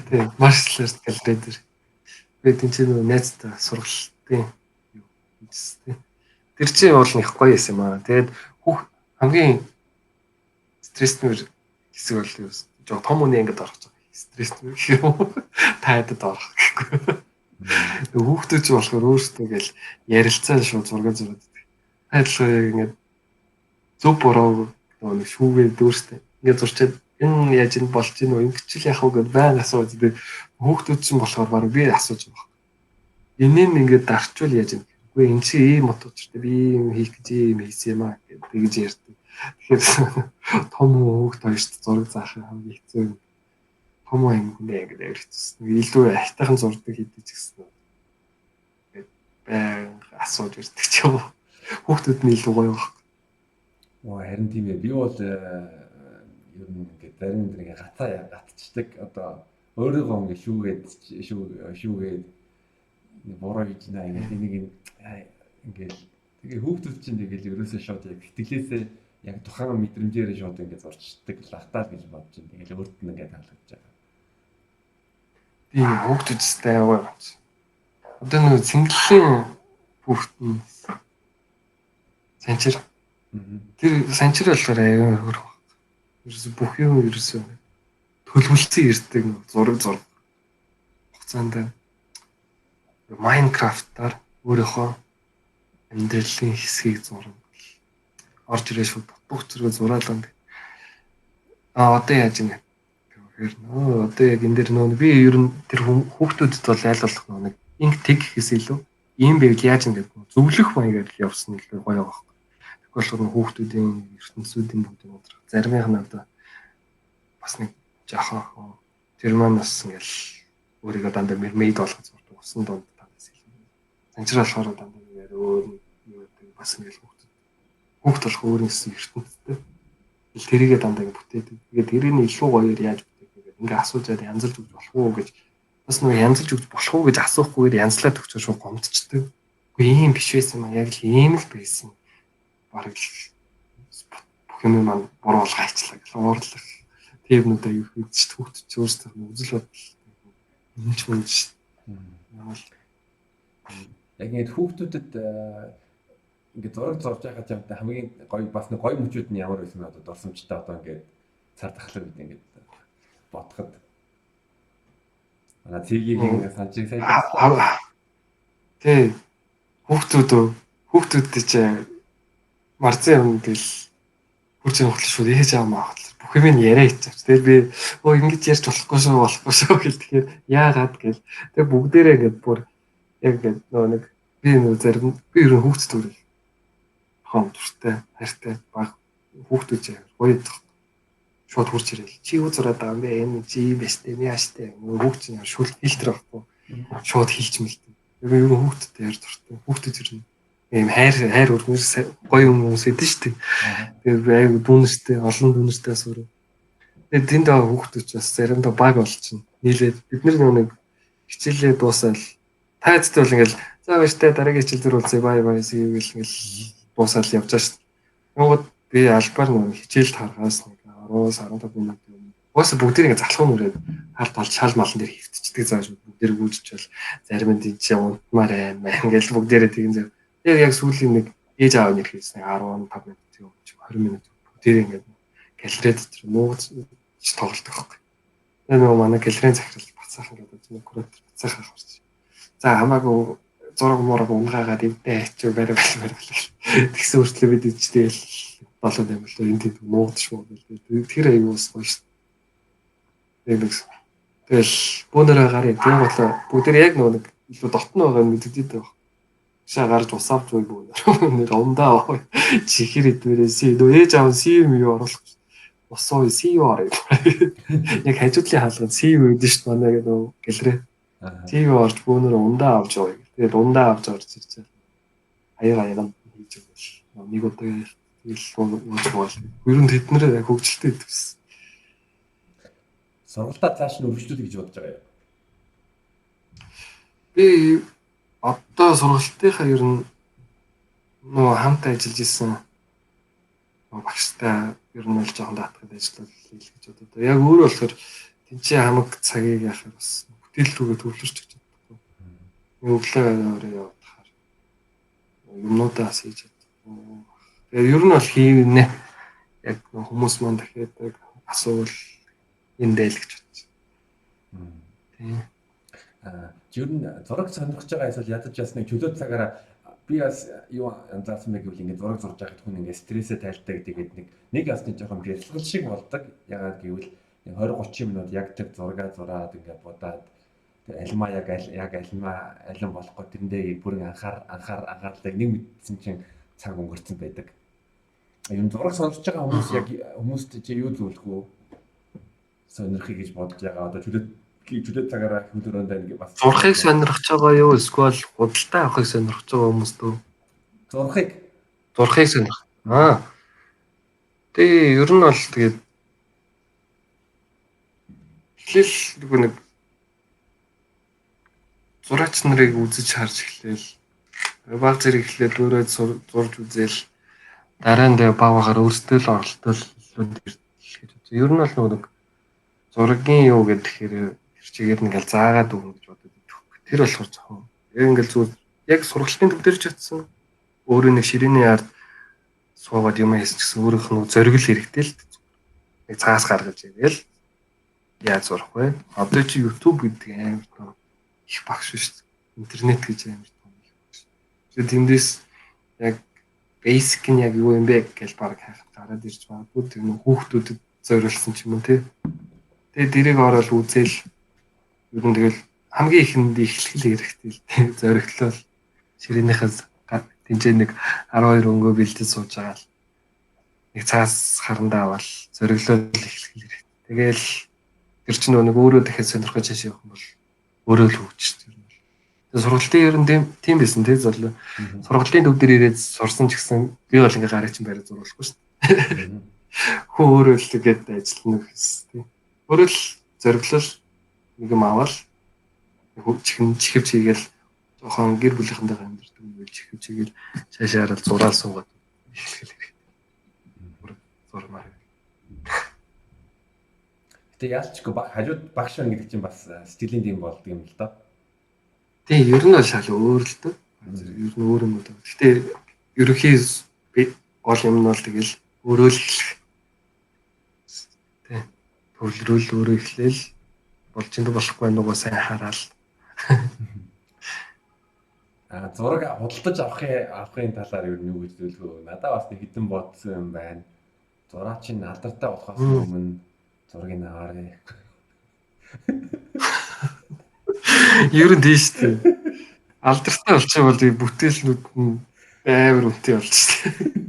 Тийм маш л гэлтэй дэр. Би тэнцээ нөгөө найзтай сургалтын юу хийсэн. Тэр чинь бол их гоё юм аа. Тэгээд хамгийн стресстэй хэсэг бол юу жоо том үний ингэж орох гэж байгаа. Стресстэй юм. Тайдад орох гэхгүй. Хүүхдүүд ч болохоор өөрсдөө гэл ярилцаа шууд зураг зураад байдаг. Адилхан яг ингэж зөв буруу нөгөө шүүгээ дүүрстэй. Ингээд зурчаад энэ яаж энэ болж гин үү ингэж л яах вэ гэдээ баян асууж дээ. Хүүхдүүд ч болохоор баг би асууж байгаа. Энийн ингээд дарчвал яаж юм. Үгүй энэ чи ийм мот учиртай би ийм хийх гэж ийм хийсэн юм аа гэж ярьдаг. Тэгэхээр том хүүхд хоёрт зураг заах хамгийн хэцүү. Том ангиндээ ингээд авирчихсан. Илүү айтайхан зурдаг хийдэг ч гэсэн. Ингээд баян асууж ирдэг ч юм уу. Хүүхдүүд нь илүү гоё баг. Харин тийм ээ. Би бол ер нь ингээд зарим нэг гатцдаг одоо өөрийгөө ингээд шүүгээд буруу хийж наа ингээд ингээд тэгээ хүүхдүүд чинь тэгэл ерөөсөө шууд яг сэтгэлээсээ яг тухайн мэдрэмжээр шууд ингээд зурчдаг лахтаа гэж бодож байна. Тэгэл өөрт нь ингээд таалагдж байгаа. Би хүүхдүүдтэй яваа. Одоо нэг цэнгэллийн хүүхд нь санчир. Тэр санчир болохоор аюун хөрх. Ерөөсө бүх юм ерөөсө төлөвлөсөн ирдэг зураг хугацаанд Майнкрафтаар өөрийнхөө амьдралын хэсгийг зурна. Орж ирээ шууд бүх зэрэг зураалаа. Одоо яаж ингэ Тэгэхээр одоо яг энэ дэр би ер нь тэр хүүхдүүдэд бол айл болох нэг инк тэг гэхээс илүү ийм байвал яаж ингэ зөвлөх маягаар явсан илүү гоё байгаа. Тэгвэл хүүхдүүдийн ертөнцүүдийн бүгд өнөдр заримынх нь одоо бас нэг жоохон тэр маань бас ингээл өөрийгөө дандаа мермейд болгож зурдаг усан донд дандаа сэлэн. Санчрал болохоор дандаа нэг өөр юу гэдэг бас ингээл хүүхд болох өөр нэгсэн ертөнцтэй. Тэрийгээ дандаа ингэ бүтээдэг. Тэгээд тэрийг илүү гоёор яаж бүтээх вэ? Ингээ асуужаад янзлж өгч болох уу гэж бас нэг янзлж өгч болох уу гэж асуухгүйгээр янзлаад өгч шууд гомдчихдаг. Үгүй ийм биш байсан юм аа. Яг л ийм л байсан. Бараг л бүх юм маань буруу бол гайчлаа гэх уурлах. Тэрнүүд аюу хийдэж хүүхд ч өөрсдөө үзэл бодол юмч мөн ш. Яг ингэ хүүхдүүдэд ингээд зураг зурж байхад юмтай хамгийн гоё бас нэг гоё мөчүүд нь ямар байсан бэ одоо дурсамжтай одоо ингээд цар тахлаг гэдэг ингээд бодоход манай цэгийн санчиг сайн тий хүүхдүүд чинь марцсан юм гэл хурц хөлт шүү ээж аамаа хат бүх юм яриа хийчих. Тэгэл би ингэж ярьж болохгүй шүү гэл тэгэхээр яагаад гэл тэг бүгдээрээ ингээд бүр яг ингээд нэг би зарим би ер нь хүүхд төрөл хон туртай хайртай баг хүүхдүүд чинь гоё шууд хурц ирэл чи юу зураад байгаа юм бэ энэ чи бэстэй яаштай хүүхд чинь шүл фильтр авахгүй шууд хийч мэлтэй. Яг ер нь хүүхдтэй ярьж дуртай хүүхдүүд ер нь ийм хайр өргөнс гоё хүмүүс эдэн штэ. Тэгээд айгу дүүнэртэй олон дүүнэртэй асуур. Тэгээд тэнд байгаа хүүхдүүд ч бас заримдаа баг болчихно. Нийлээд бид нэг хичээлээ дуусаад тайцтай бол ингээл за баяртай дараагийн хичээл дээр уулзъя бай гэвэл ингээл дуусаад явж байгаа штэ. Тэгвэл би албаар нэг хичээлд харгаас нэг 10-15 минут юм. Уус бүгдийг ингээ залхуу нүрээд харт бол шал малн дээр хөвтчихдэг зааш бүгдээр гүйжчихвэл зарим нь тийч унтмаар байна. Ингээл бүгдээрээ тэгин зав. Яг сүүлийн нэг ээж аав нэг хийсэн 15 минут юм чи 20 минут бүгдээр ингээ галерей дотор нууц тоглолдог байхгүй. Тэгээ нөгөө манай галерейн захирал бацаахан гэдэг нэг куратор бацаахан харж. За хамаагүй зураг мураг унгаагаад эвдээ хийчих барай. Тэгсэн үртлээ бид ичтэйл 7 юм л энэ тийм нуугдш муу гэл. Тэр аюус гоё шүү. Тэгэл бүүнэрээ гарыг тийм болоо бүгдээр яг нэг илүү дотно байгаа юм мэддэг дээ. Шаа гарч усаавч үгүй бүүнэр ундаа чихэр идвэрээс нөө ээж аав сим юу оруулах. Усуу сим орё. Яг хажуудлын хаалгад сим үүдэн шүү манай нөө гэлрээ. Сим орж бүүнэр ундаа авч яваа. Тэгээд ундаа авч орж ирчихээ. Аяга хийж өгвөл нэг удаа тэгэл ууж бол. Ер нь тэднэр хөгжилтэй идвэс. Сургалтаа цааш нь өргөжлүүлэх гэж бодож байгаа юм. Би одоо сургалтынхаа ер нь нөө хамтаа ажиллаж исэн багштай ер нь л жоохон даатгад ажиллаж хийх гэж бодод. Яг өөрөө болохоор тэнцээ хамаг цагийг яхаар бас бүтээл рүүгээ төвлөрч гэж боддог. Өглөө өөрөө явахаар юмнуудаа хийж чаддаг. Тэгээ ер нь бол хийвнэ. Яг хүмүүс маань дахиад асуувал энэ дээл гэж бодчих. Тийм. Ер нь зураг сонирхож байгаа эсвэл ядаж бас нэг чөлөө цагаараа би бас юу анзаарсан бэ гэвэл ингээд зураг зурж байхад хүн ингээд стрессээ тайлдаг тэгээд нэг ясны жоохон бэлтгэл шиг болдог. Ягаад гэвэл 20-30 минут яг тэр зургаа зураад ингээд бодаад альма яг алин болохгүй тэрэндээ бүрэн анхаарлаа нэг мэдсэн чинь цаг өнгөрцөн байдаг. Юм зураг сонсож байгаа хүмүүс яг хүмүүст чи юу зөвлөх вэ? Сонирхыг гэж бодож байгаа. Одоо чөлөө цагаараа хөлөөрөнд ингэ бас зурхыг сонирхож байгаа юу эсвэл худалдаа авахыг сонирхож байгаа хүмүүс дөө? Зурхыг сонирх. Тэгээ ер нь бол тэгээд эхлээл нэг зураач нарыг үзэж харж эхлээл баг зэрэг эхлээд өөрөө зурж үзээл дараа нь баваагаар өөртөө л оролдол гэж. Ер нь бол нэг зургийн юу гэхээр чигээр ингээл заагаад өгнө гэж бодод идэх. Тэр болохоор жоохон яг ингээл зүгээр яг сургалтын төв дээр ч очсон. Өөрөө нэг ширээний ард суугаад юм хийсэн гэсэн өөрийнх нь зориг л хэрэгтэй л. Нэг цаас гаргаж ирээл яаж зурах вэ? Одоо чи YouTube гэдэг амар том их багш шүү дээ. Интернет гэж амар том их багш. Тэгээд тэндээс яг basic нь яг юу юм бэ гэж баг хайхад гараад ирж байгаа. Бүгд тэр хүүхдүүдэд зориулсан ч юм уу тий. Тэгээд дэрийг ороод үзэл ер нь тэгэл хамгийн ихэнд ихлэх хэрэгтэй л дээ. Зоригтлол ширээнийхээс тэнцээ нэг 12 өнгөө бэлдэж сууж байгаа л нэг цаас харандаа аваад зориглол эхлэх хэрэгтэй. Тэгэл тэр чинь нэг өөрөө дахиад сонирхож чааш явах юм бол өөрөө л хөгжиж тэр. Тэгээ сургалтын ер нь тийм байсан тий зол. Сургалтын төв дээр ирээд сурсан ч гэсэн би бол ингээ гарыг чинь бариад зурулахгүй шүү дээ. Хөө өөрөө л тэгээд ажиллана гэсэн тий. Өөрөө л зориглол нэг юм аваад чихвч хийгээл жоохон гэр бүлийнхэнтэйгээ амьдэрдэг юм бол чихвч хийгээл цаашаа хараад зураал суугаад эхлэх хэрэгтэй. Зурмаар. Гэтэ яалчгүй хажууд багш байна гэдэг чинь бас стилийн тийм болдго юм л доо. Тийм ер нь бол шал өөр л дөө. Ер нь өөр юм уу. Гэтэ ерөнхий гол юм нь бол тэгэл өөрөө л эхлэх. Тийм. Төвлөрүүл өөрөө эхлээл болж энэ болохгүй нүгөө сайн хараал. Зураг худалдаж авахын талаар юу нэг үзүүлэх. Надад бас нэг хідэн бодсон юм байна. Зураг чинь алдартай болохоос өмнө зургийг аваарай. Ер нь тийш дээ. Алдартай болчих бол бүтээлнүүд нь амар үнэтэй болчих дээ.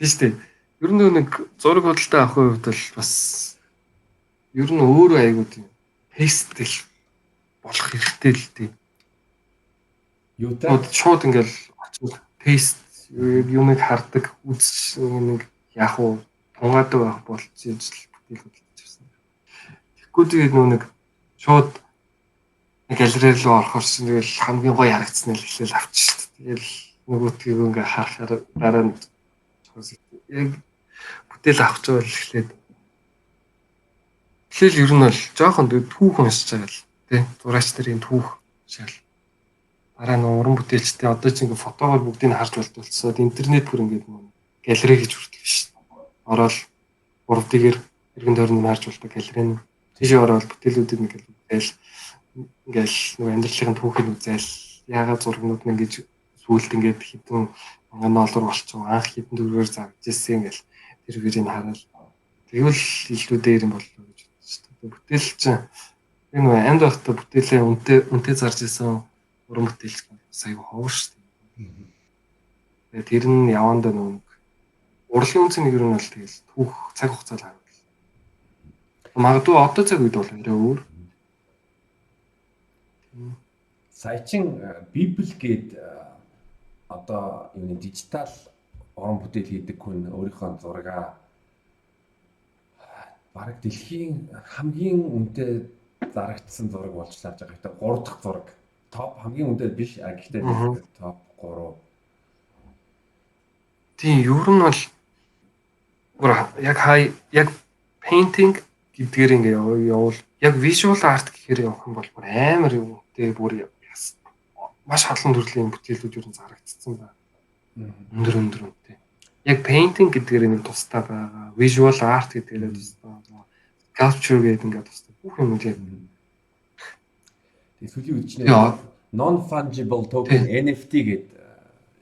Тийш дээ. Ер нь нэг зураг худалдаа авахын хувьд бол бас ер нь өөрөө айгуу тийм пэстэл болох хэрэгтэй л дээ. Юутай? Шууд ингээл очиж пэст юмыг хардаг үзэж нэг яг уу тунгаадаг байх болчих ижил бүтээл хөдөлж ирсэн. Тэгэхгүй тэгээд нэг шууд нэг галерей руу орохоор чинь тэгэл хамгийн гоё харагдсан л эхлээл авчих шүү дээ. Тэгэл нөгөөдгийг ингээ харахаар дараа нь яг бүтээл авах гэж бол эхлээд тэгэхээр ер нь бол жоохон түүх уншиж байгаа л тий зураач нарын түүх шал дараа нь уран бүтээлчтэй одоо ч ингээ фотогоор бүгдийг харж болтолцоод интернет бүр ингээд галерей гэж хүртэл биш. Ороод 3D-гээр эргэн тойронд харж болдог галерей нь тийшээ ороод бүтээлүүдийг нэг үзэл ингээл нэг амьдралын түүхийг үзэл яагаад зургнууд нь ингэж сүулт ингээд хитэн мянган доллар болчихсон анх хитэн төгрөгөөр зарагдчихсэн ингээл тэр үрийг хараад тэгвэл илүү дээр юм боллоо гэж бодсон шүү дээ. Бүтээл чинь энэ нөө амьд байхдаа бүтээлээ үнэтэй зарж исэн уран бүтээлч сая ховор шүү дээ. Тэр нь явандаа нэг урлагийн үнцний ер нь бол тэгэл түүх цаг хугацаанд харагдал. Магадгүй одоо цаг үед бол арай өөр. Сая чин Библ гээд одоо энэ дижитал уран бүтээл хийдэг хүн өөрийнхөө зургаа бараг дэлхийн хамгийн үнэтэй зарагдсан зураг болж лааж байгаа. Гэхдээ 3 дахь зураг топ хамгийн үнэтэй биш. Гэхдээ топ 3. Тийм ер нь бол яг painting гэдгээр ингээ явуул яг visual art гэхээр явах юм бол амар юм тий бүр маш халуун төрлийн бүтээлүүд ер нь зарагдсан байна. Өндөр үнэтэй. Яг painting гэдгээр нэг тустай байгаа. Visual art гэдгээр тустай. Sculpture гэдэг ингээ тустай. Бүх юм үлээ. Тэгээ сүүлийн үед чинь non fungible token NFT гэдэг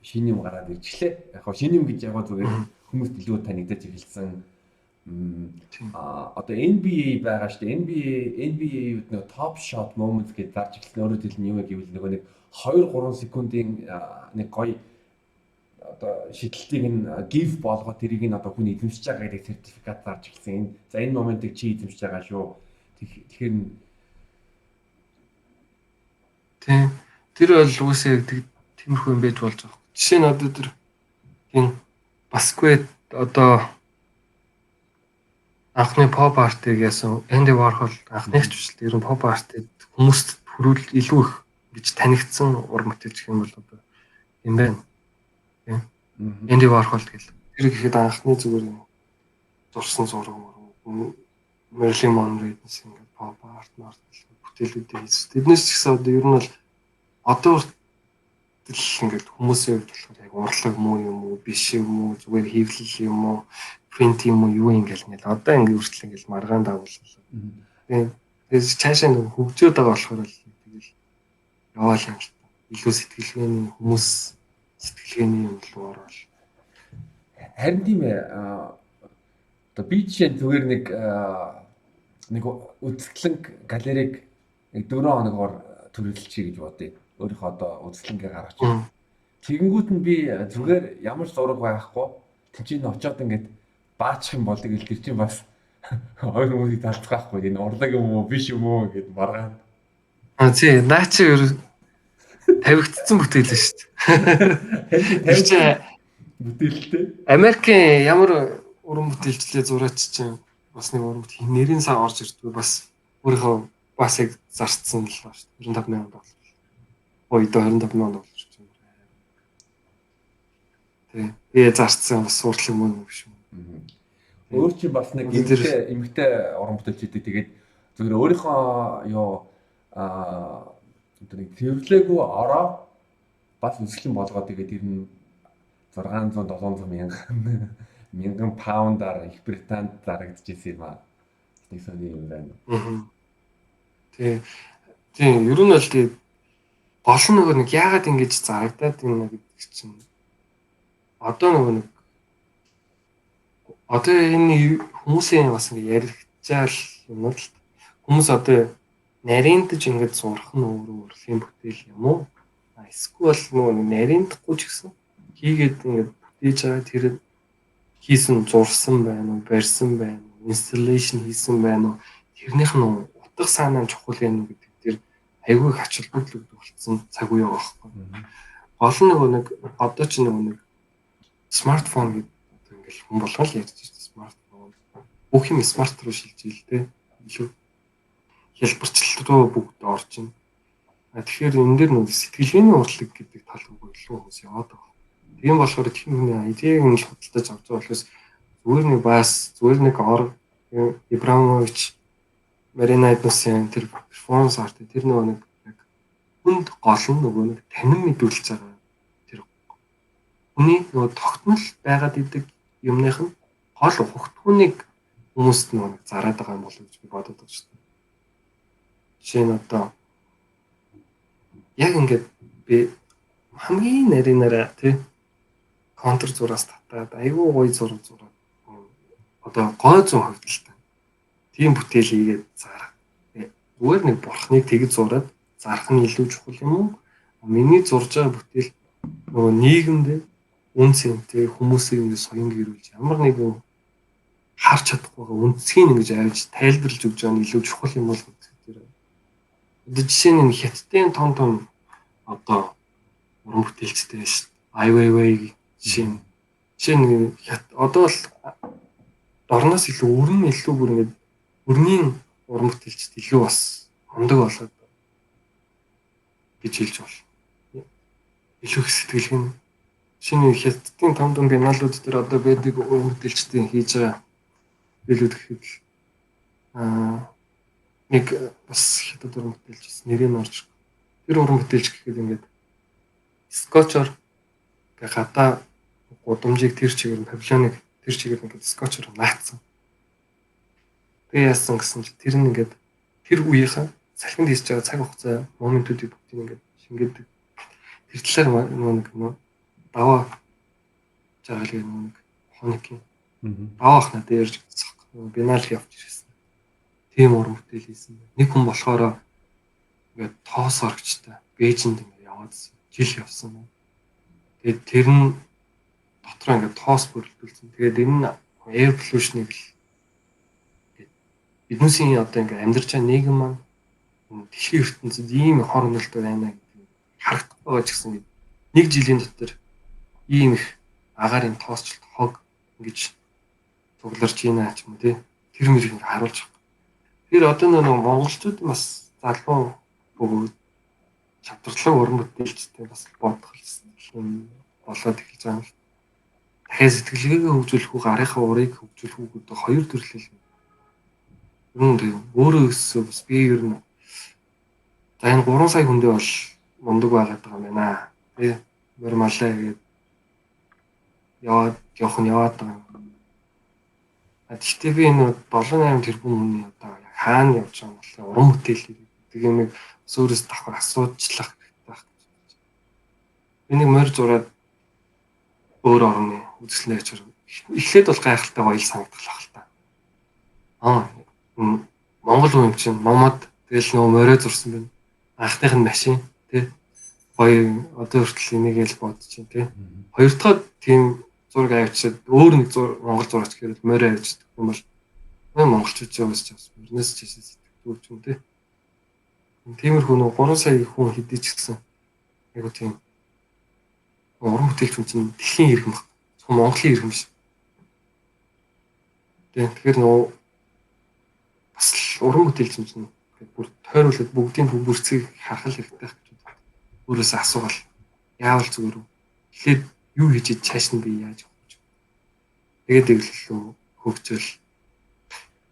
шинэ юм гараад ирчихлээ. Яг хоо шинэ юм гэж яг зүгээр хүмүүст илүү танигдаж эхэлсэн. Одоо NBA байгаа шүү дээ. NBA-д нэг top shot moments гэж зарж эхэлсэн. Өөрөөр хэлбэл юу гэвэл нөгөө нэг 2-3 секундын нэг гоё одоо шидэлтийг нь give болгоод тэрийг нь одоо хүн эзэмшиж байгаа гэдэг сертификат зарж эхэлсэн. За энэ моментыг чи эзэмшиж байгаа шүү. Тэгэхээр тэр бол үгүйсээ тиймэрхүү юм байж болж байгаа. Жишээ нь одоо тэр тийм басгүй одоо анхны pop art-ыг яасан Andy Warhol анхныч биш л ер нь pop art-ыг хүмүүст хүрүүл илүү их гэж танигдсан уран бүтээлч юм бол одоо юм байна. Тийм. Andy Warhol гэл тэр ихэд анхны зүгээр зурсан зураг Marilyn Monroe-ийн ингээд pop art бүтээлүүдийг хийсэн. Тэднээс ч гэсэн одоо ер нь бол одоо ингээд хүмүүсийн хувьд болохоор яг урлаг муу юм уу биш юм уу зүгээр хэвлэл юм уу print юм уу юу ингээл одоо ингээд үртэл ингээд маргаан дагууллаа. Тэгээд цаашаа нэг хөгжөөд байгаа болохоор л тэгэл яваал юм л та. Илүү сэтгэлгээний хүмүүс сэтгэлгээний юм руу орвол. Харин тийм ээ Одоо би жишээ нь зүгээр нэг үзэсгэлэн галерейг 4 хоногоор төрөлчий гэж бодъё. Өөрийнхөө одоо үзэсгэлэнгээ гаргаж. Тэгэнгүүт нь би зүгээр ямар ч зураг байхгүй тийч очиод ингээд баачих юм болдог л тэр чинь бас хоёр хүмүүсийг талцгаахгүй энэ урлаг юм уу биш юм уу гэд маргаана. Тий, наа чи ер тавигдсан бүтээл шүү дээ. Тэр чинь бүтээлтэй. Америкийн ямар уран бүтээлчлээ зураач чинь бас нэг уран бүтээл нэрийн сан орж ирдгүй бас өөрийнхөө бас яг зарцсан л ба шүү дээ. 25,000 доллар. Ой доо 25,000 доллар шүү дээ. Тий. Би зарцсан бас суурдлаг мөн биш юм. Өөр чи бас нэг эмгтэй уран бүтээлчтэй тэгээд зүгээр өөрийнхөө юу нэг тэрвлээгүй ороо бас үзэсгэлэн болгоод тэгээд ер нь 600-700 мянган паундаар Их Британд зарагдчихсэн юм аа. Нэг сони юм байна. Тий. Ер нь бол тий гол нь нөгөө нэг яагаад ингэж зарагдаад юм гэдэг чинь одоо энэ хүмүүсийн бас ингэ яригчаал юм л хүмүүс одоо нарийнтж ингэж зурх нь өөр юм бүтээл юм уу? Эсвэл нөгөө нарийнтахгүй ч гэсэн хийгээд ингэ бүтээж байгаа тэр хийсэн зурсан байна уу, барьсан байна уу, инсталлейшн хийсэн байна уу? Тэрнийх нь утга санаа чухал юм гэдэг тэр айгүй их ач холбогдол болсон цаг үе байхгүй. Гол нэг одоо ч нэг смартфон гэдэг ингээл хүн болгоо л ярьж байна. Смартфон бүх юм смарт руу шилжиж л дээ. Илүү хэлбэрчлэл рүү бүгд орж байна. Тэгэхээр энэ дээр нэг сэтгэлгээний урлаг гэдэг тал руу илүү хүмүүс яваад байгаа. Тийм болохоор тийм идеийг нь худалдаж авч байгаа болохоос зүгээр нэг Ибрамович Маринайдусын тэр перформанс арт тэр нэг хүнд гол нь нэг танин мэдүүлж байгаа. Тэр хүний тогтмол байгаад идэг юмных нь гол ухагтхүүнийг хүмүүст зараад байгаа юм болов гэж би бодод байгаа шүү дээ. Жишээ нь одоо яг ингээд би хамгийн нарийнараа тий контр зураас татаад айгүй гоё зураг зураад одоо гой 100% л та. Тийм бүтээл хийгээд зарах. Зүгээр нэг бурхныг тэгж зураад зарах нь илүү чухал юм уу? Миний зурж байгаа бүтээл нөгөө нийгэмд үн цэнтэй хүмүүсийг ингэ соён гэрүүлж ямар нэгэн харж чадахгүй байгаа үнцгийг ингэж авч тайлбарлаж өгч байгаа нь илүү чухал юм бол гэдэг. Одоо жишээ нь хятадын том одоо уран бүтээлчтэй шүү дээ. Ай Weiwei жишээ нь одоо л дорноос илүү бүр ингэ өрнийн уран бүтээлчд илүү бас мундаг болоод гэж хэлж байна. Илүү их сэтгэлгэн шинэ хятадын том биналууд дээр одоо байдаг уран бүтээлчдийн хийж байгаа билүүд гэхэд нэг бас хятад уран бүтээлч нэрийг орж тэр уран бүтээлч гэхэд ингээд скотчор гадаа гудамжийг тэр чигээр нь павильоныг тэр чигээр ингээд скотчор наацсан. Тэгээ яасан гэсэн чинь тэр нь ингээд тэр үеийнхээ салхинд хийж байгаа цаг хугацаа моментуудыг бүгдийг ингээд шингээдэг. Тэр талаар нэг даваа жаагаал нэг хоног даваахна дээрж бинал явж ирсэн. Тийм уран бүтээл хийсэн. Нэг хүн болохоор ингээд тоос оргичтай Бээжинд ингээд яваадсэн. Жил явсан. Тэгээд тэр нь дотроо ингээд тоос бүрэлдүүлсэн. Тэгээд энэ air pollution-ыг л биднээсийн одоо ингээд амьдарч байгаа нийгэм маань дэлхийн ертөнцид ийм хор хөнөөлтөд байна гэдэг харагдах байгаа ч гэсэн нэг жилийн дотор ийм их агаарын тоосчлт хог ингэж цугларч ийна ч юм уу тий. Тэр мөрийг ингээд харуулж байгаа. Тэр одоо нэг монголчууд бас залуу бүгд чадварлаг уран бүтээлчтэй бас бодох юм болоод эхэлж байгаа юм. Дахиад сэтгэлгээгээ хөгжүүлэх үү, гарынхаа урыг хөгжүүлэх үү гэдэг хоёр төрлөл. Өөрөө өссөн бас би ер нь за энэ 3 сая хүндээ бол мундаг байгаад байгаа юм байна. Тий. Нормалаа гэдэг яваад байгаа. Гэхдээ би энэ 7-8 тэрбум хүний одоо хаана явж байгаа юм бол уран бүтээл гэдэг юм өөрөөс давхар асуудчлах хэрэгтэй байх гэж байна. Энийг морь зураад өөр орны үзэсгэлэнтэй ачаар эхлээд бол гайхалтай гоё санагдах л та. Аа Монгол хүн юм чинь момод тэгэл нөгөө морой зурсан байна. Анхных нь машин тий. Гоё одоо хүртэл энийг л бодож чинь тий. Хоёр дахь тийм зураг авчиад өөр нэг Монгол зурагч гэвэл морой авчдаг юм бол монголчууд ч явж бас өрнөөс ч сэтгэдэг юм тий. Тиймэрхүү нөгөө 3 сая хүн хэдий ч гэсэн айгу тийм уран бүтээлч хүн чинь дэлхийн иргэн баг. Зөвхөн Монголын иргэн биш. Тэгэхээр нөгөө бас л уран бүтээлч юм чинь бүр тойруулаад бүгдийн бүрцгийг харах хэрэгтэй байх гэж байна. Өөрөөсөө асуувал яавал зүгээр үү? Эхлээд юу хийж цааш нь би яаж явах гэж. Тэгээд эглэлөө хөгжөөл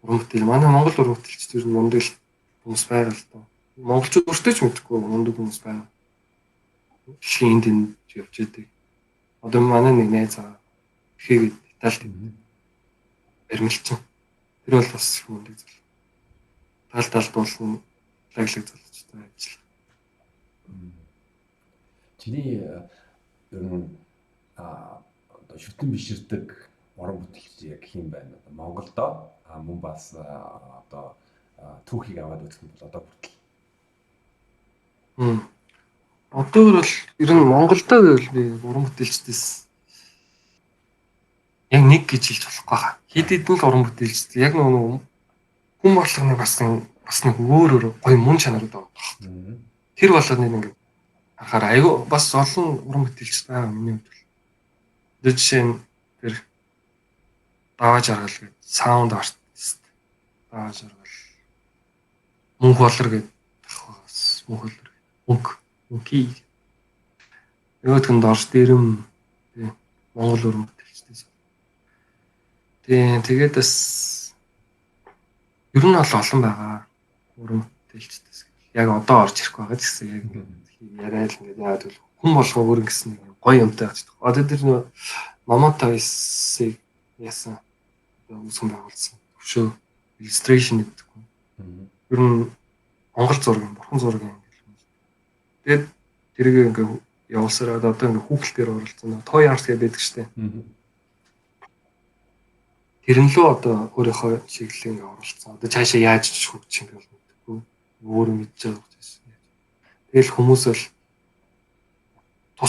уран бүтээл манай Монгол уран бүтээлч тэр мундаг хүмүүс байгаа л доо. Монголчууд өөртөө ч мэдгүй мундаг хүмүүс байгаа. Дэлхийн энд явж байдаг. Одоо манай нэг найз байгаа. Ихэгээд Италид баримлчин. Тэр бол бас мундаг зүйл. Талд болно лаглаг залуучтай ажиллах. Чиний ер нь одоо шүтэн биширдэг уран бүтээлч яг хэм байна. Монголдо мөн бас одоо түүхийг аваад үзэх юм бол одоо хүртэл. Одоо бол ер нь Монголдо гэвэл би уран бүтээлчдээс яг нэг гэж хэлж болохгүй хаа. Хэд хэдэн л уран бүтээлчд яг нөгөө хүн болгоны бас нэг өөр гоё мөн чанарууд байгаа. Тэр болгоны нэг харахаар айгүй бас олон уран бүтээлчд байгаа миний хувьд. Тэр жишээ нь тэр даваа жаргал гэдэг саунд артист даваа жаргал мөнх болор гэдэг бас мөнх болор мөнхий нөгөөдгөнд орж дэрэм Монгол уран бүтээлчдээс. Тэгээд бас ер нь бол олон байгаа уран бүтээлчдээс. Яг одоо орж ирэх байгаа гэсэн яг яриад л ингээд яагаад гэвэл хүн болгоо өөр гэсэн нэг гоё юмтай гэж. Одоо тэр нөө Момотойсыг яасан үүсгэн байгуулсан. Төвшөө illustration гэдэг. Ер нь Монгол зураг, бурхан зураг юм гэх. Тэгээд тэрийг ингээд явуулсараад одоо ингээд хүүхэл дээр оролцсон. Toy Art гэдэг байдаг штеп. Тэр нь лөө одоо өөрийнхөө чиглэлийг оруулсан. Одоо цаашаа яаж хөгжих юм бол мэдгүй. Өөрөө мэдж байгаа гэсэн. Тэгэл хүмүүс бол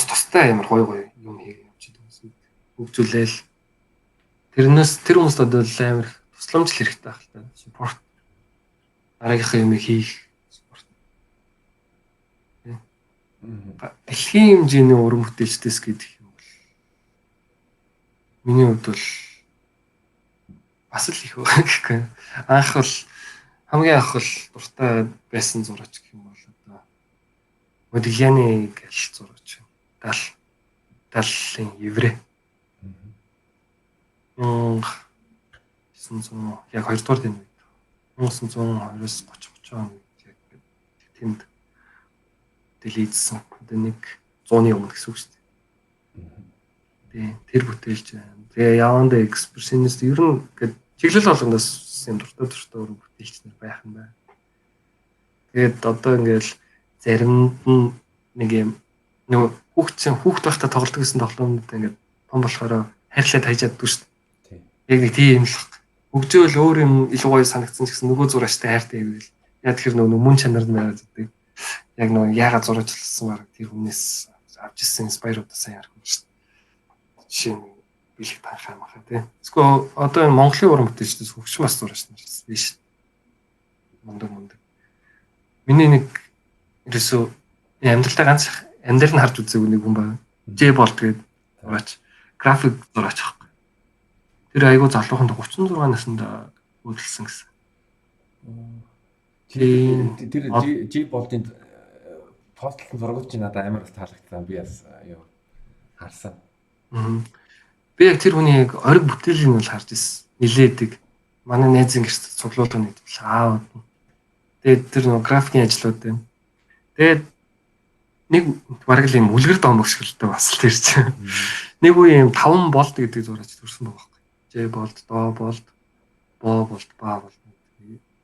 тустай амар гоё юм хийх юм чи гэсэн. Хөгжүүлээл. Тэрнээс тэр хүмүүст одоо амар тусламж хэрэгтэй байх л та. Support. Дараагийнхаа юм хийх support. Дэлхийн хэмжээний уран бүтээлчдээс гэдэг юм бол миний хувьд бол бас л их гэхгүй. Анх бол хамгийн анх бол дуртай байсан зураач гэх юм бол одоо Модиgliani гэж зураач. Даллын еврей. 900 яг 2 дугаар दिन үед 1920-30 он яг тэнд дэлгэжсэн. Одоо нэг 100-ны өмнө гэсэн үг шүү дээ. Тэр бүтээлч байна. Тэгээ яванда экспрессионист ер нь чиглэл болгоноос юм дуртай уран бүтээлч нар байх юм байна. Тэгээд одоо ингээл заримд нь нэг юм нөгөө хүүхд байхдаа тоглодог гэсэн тоглоомнууд ингээд том болохоор хайрлаад хайжааддаг шүү дээ. Яг нэг тийм л хөгжөөл өөр юм илүү гоё санагдсан ч гэсэн нөгөө зураачтай хайртай байвал яа тэгэхээр нөгөө мөн чанар нь байгаад байдаг. Яг нөгөө яагаад зураачлсан баг тэр хүнээс авч ирсэн инспайруудаа сайн ярих юм шүү дээ. Жишээ нь бэлэг танхаа махаа тий. Эсвэл одоо энэ Монголын уран бүтээлчдээс хөгжим бас зураач нар биш. Мундаг. Миний нэг ерөөсөө амьдралдаа ганц амьдрал нь харж үзээгүй нэг хүн байна. J Bolt гэдэг зураач, график зураач аахгүй. Тэр айгуу залууханд 36 наснда үйлдэлсэн гэсэн. Тэр J Bolt-ийн постлын зургууд чинь надад амар таалагдсан. Би бас юу харсан. Би яг тэр хүний яг ориг бүтээлийг нь бол харж ирсэн. Нилээдэг. Манай найзын гэрт цуглуулгын нэгдвэл аав. Тэгээд тэр нөгөө графикийн ажлууд байна. Тэгээд нэг бараг л юм үлгэр домог шиг л бас л тэр чинь. Нэг үе юм 5 болт гэдэг зураач төрсөн байгаа байхгүй. J болт, до болт, бо болт, ба болт.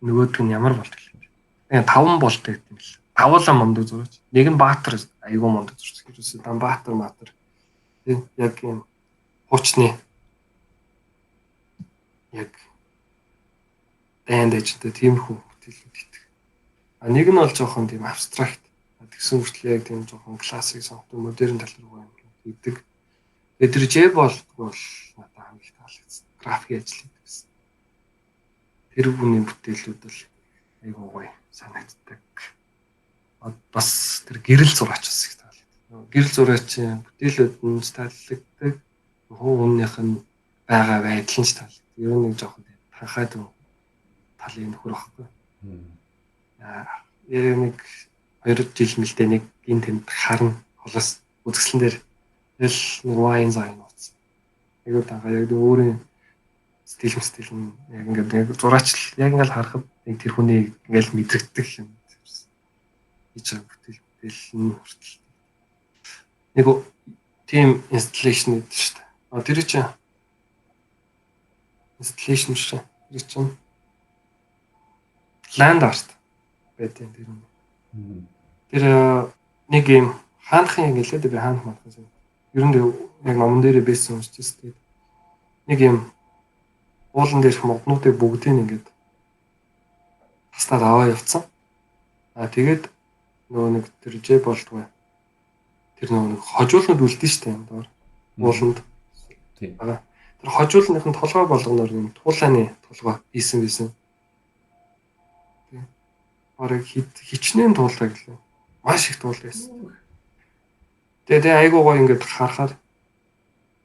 Нөгөөдг нь ямар болт гэх юм бэ? Тэгээ 5 болт гэдэг юм л. Тавуулаа мундаг зураач. Нэг нь Баатар айгүй мундаг зураач. Ерөөсөө дан Баатар. Яг юм хуучны яг дайнд ажтай тиймэрхүү бүтээлүүд итг. А нэг нь бол жоохон тийм абстракт. Тэгсэн хүртэл яг тийм жоохон классик сонгодог модерн тал руу гэдэг. Тэгээд тэр J-бол надад хамгийн их таалагдсан. График ажил гэдэг гэсэн. Тэр бүний бүтээлүүд бол айгүй гоё санагддаг. Бас тэр гэрэл зураач бас их таалагддаг. Гэрэл зураачийн бүтээлүүд нь таалагддаг. Хүмүүнийх нь байгаа байдал нь таалагддаг. Ер нь нэг жоохон танхаад талын нөхөр багхгүй. Яг нэг 2 жил мэлдэ нэг гин тэнд харна холоос үзэсгэлэн дээр тэл нэг вайн зайн ууц. Айгуу танхаа яг өөрийн стил нь яг ингээд зураач яг ингээд харахад нэг тэр хүний ингээд мэдрэгдэх юм. Хийж байгаа бүтээл нь хүртэл нэг team installation гэдэг шүү дээ. Тэр чинь installation шүү. Тэр чинь land art гэдэг тэр юм. Тэр нэг юм хаанхын гэлээд би хаанх манхан. Ер нь яг номон дээрээ бэсэн уншиж тест. Нэг юм уулан дээрх моднуудыг бүгдийг ингээд тастаад аваа явцсан. Тэгээд нөгөө нэг тэр J болтгоо. Тэр нөгөө нэг хожуулнууд үлдэн штэ юм доор. Ууланд. Тийм. Тэр хожуулныхын толгой болгоноор юм туулааны толгой ийсэн. Тийм. Бараг хичнээн туулаа гэлээ. Маш их туул байсан. Тэгээд айгуу гоё ингээд харахаар.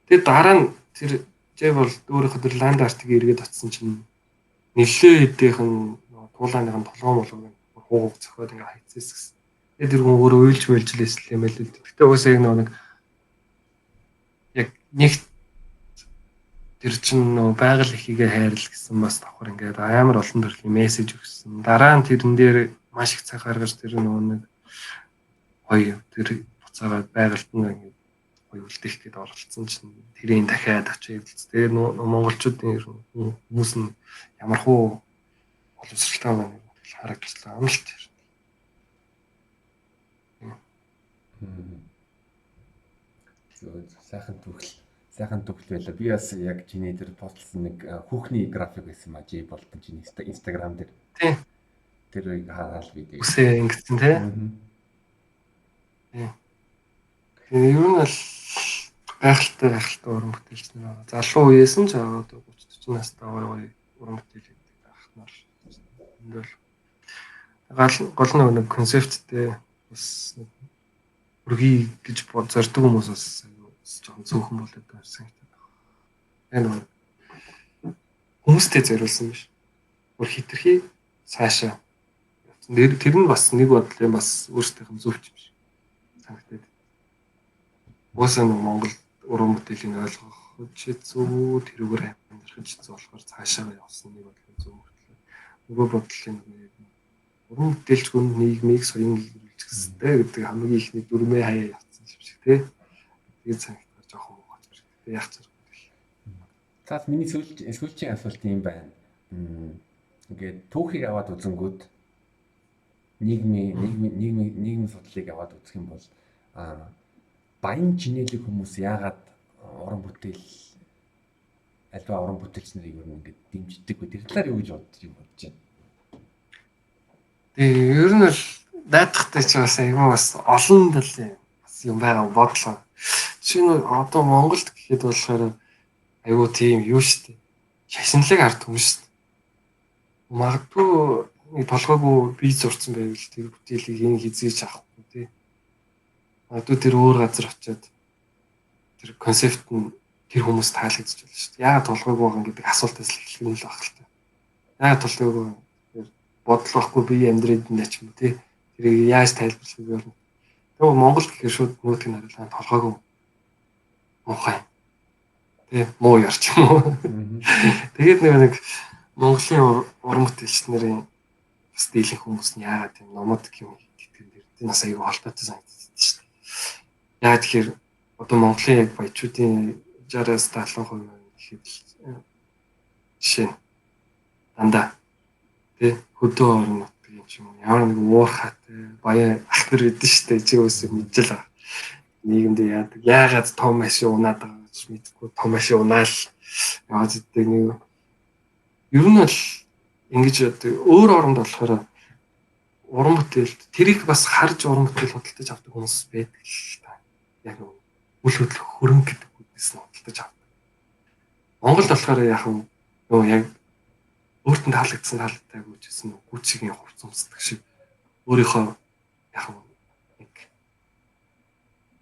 Тэгээд дараа нь тэр J бол өөрийнхөө тэр ланд артыг эргээд атсан чинь нэлээ хэдийнхэн туулааныхын толгой болгоо хууг зөхиод ингээд хайцээс гэсэн. Тэгээд тэр хүн өөрөө уйлж мэлжлээсэл юм байл л. Гэтэ уусаа нэг яг нэг тэр чинь нөө байгаль ихийгээ хайрл гэсэн бас давхар ингээд амар олон төрлийн мессеж өгсөн. Дараа нь тэрэн дээр маш их цаг гаргаж тэр нөө нэг гоё тэр буцаагаад байгальд нь ингээд гоё үлдэх гээд оролцсон чинь тэрийн дахиад очиж хэлц. Тэгээ монголчуудын хүмүүс нь ямархуу боловсралтай байна гэж харагдчихлаа. Амлалт. Сайхан түүхэл байлаа. Би бас яг чиний дээр постлсан нэг хүүхний график байсан маа J болтон чиний Instagram дээр. Тийм. Тэрийг хараад видео. Үсээ ингэсэн тий. Тийм. Ер нь бол гайхалтай уран бүтээлч нар. Залуу үеэс нь ч одоо 30 40 настай гоё уран бүтээл хийдэг ахнаар. Энд бол гол нэг концепттэй бас үргэлж гэж зорддог хүмүүс бас жоохон цөөхөн болоод байсан гэдэг. Энэ хүмүүстэй зориулсан биш. Өөр хитрхи цаашаа. Тэр нь бас нэг бодлын бас өөрсдийнх нь зөвч биш. Санагдаад. Уусаа Монгол уран бүтээлийн ойлгох хэцүү тэрүүгээр амьдрах хэцүү болохоор цаашаа явсан нэг бодлын зөв хөтлөө. Нөгөө бодлын уран бүтээлч хүн нийгмийг соён гэрүүлж гэстэй гэдэг хамгийн ихний дүрмээ хаяа явцсан юм шиг тий. Тэгээд санагдаж жоохон муугаж байна. Тэгээд яах зэрэг. Цаас миний сүүлчийн асуулт юм байна. Ингээд түүхийг аваад үзэнгүүт нийгмийн судлалыг аваад үзэх юм бол баян чинэлэг хүмүүс яагаад уран бүтээл альва уран бүтээлч нарыг юу ингээд дэмждэг вэ? Тэр талаар юу гэж бодож байна? Тэгээ ер нь л дайдахтай ч бас айгүй бас олон талын бас юм байгаа бодлоо. Жишээ нь одоо Монголд гэхэд болохоор айгүй тийм юу штэ. Шашинлаг ард хүмүүс штэ. Магадгүй нэг толгойгүй бие зурцсан байвал тэр бүтээлийг ин хизээж авахгүй тий. Магадгүй тэр өөр газар очиод тэр концепт нь тэр хүмүүс таалагдчих болно шүү дээ. Яагаад толгойгүй байгаа гэдэг асуултаас л эхлэх юм л баг л та. Яагаад толгойгүй бодол واخгүй би амьдрээд энэ ч юм уу тий. Тэрийг яаж тайлбарлах вэ? Тэгээ Монгол гэхээр шууд нүүдгийн харилцаа толгойгүй муухай. Тий муу ярч юм уу. Тэгээд нэг Монголын уран бүтээлч нарын бас дийлэх хүмүүс нь яагаад тийм номод юм гэдэг нь тэр нас аягүй холбоотой санагддаг шүү дээ. Яагаад тэгэхээр одоо Монголын яг баячуудын 60-70% гэхэд жишээ нь дандаа тий хөдөө орон нутг юм ч юм уу ямар нэг уурхаатай баяа ах нар гэдэг шүү дээ. Чи өсөө мэдчихэл байгаа. Нийгэмд яагаад том машин унаад байгаа гэж мэдгүй том машин унаал яваад идэг нэг ер нь бол ингэж одоо өөр оронд болохоор уран бүтээлд тэрийг бас харж уран бүтээл худалдаж авдаг хүмүүс байдаг л та. Яг нэг үл хөдлөх хөрөнгө гэдэг үгнээс нь худалдаж авдаг. Монголд болохоор яг нөгөө яг өөртөө таалагдсан таалагдаагүй ч гэсэн гүцгийн хувц өмсдөг шиг өөрийнхөө яг нэг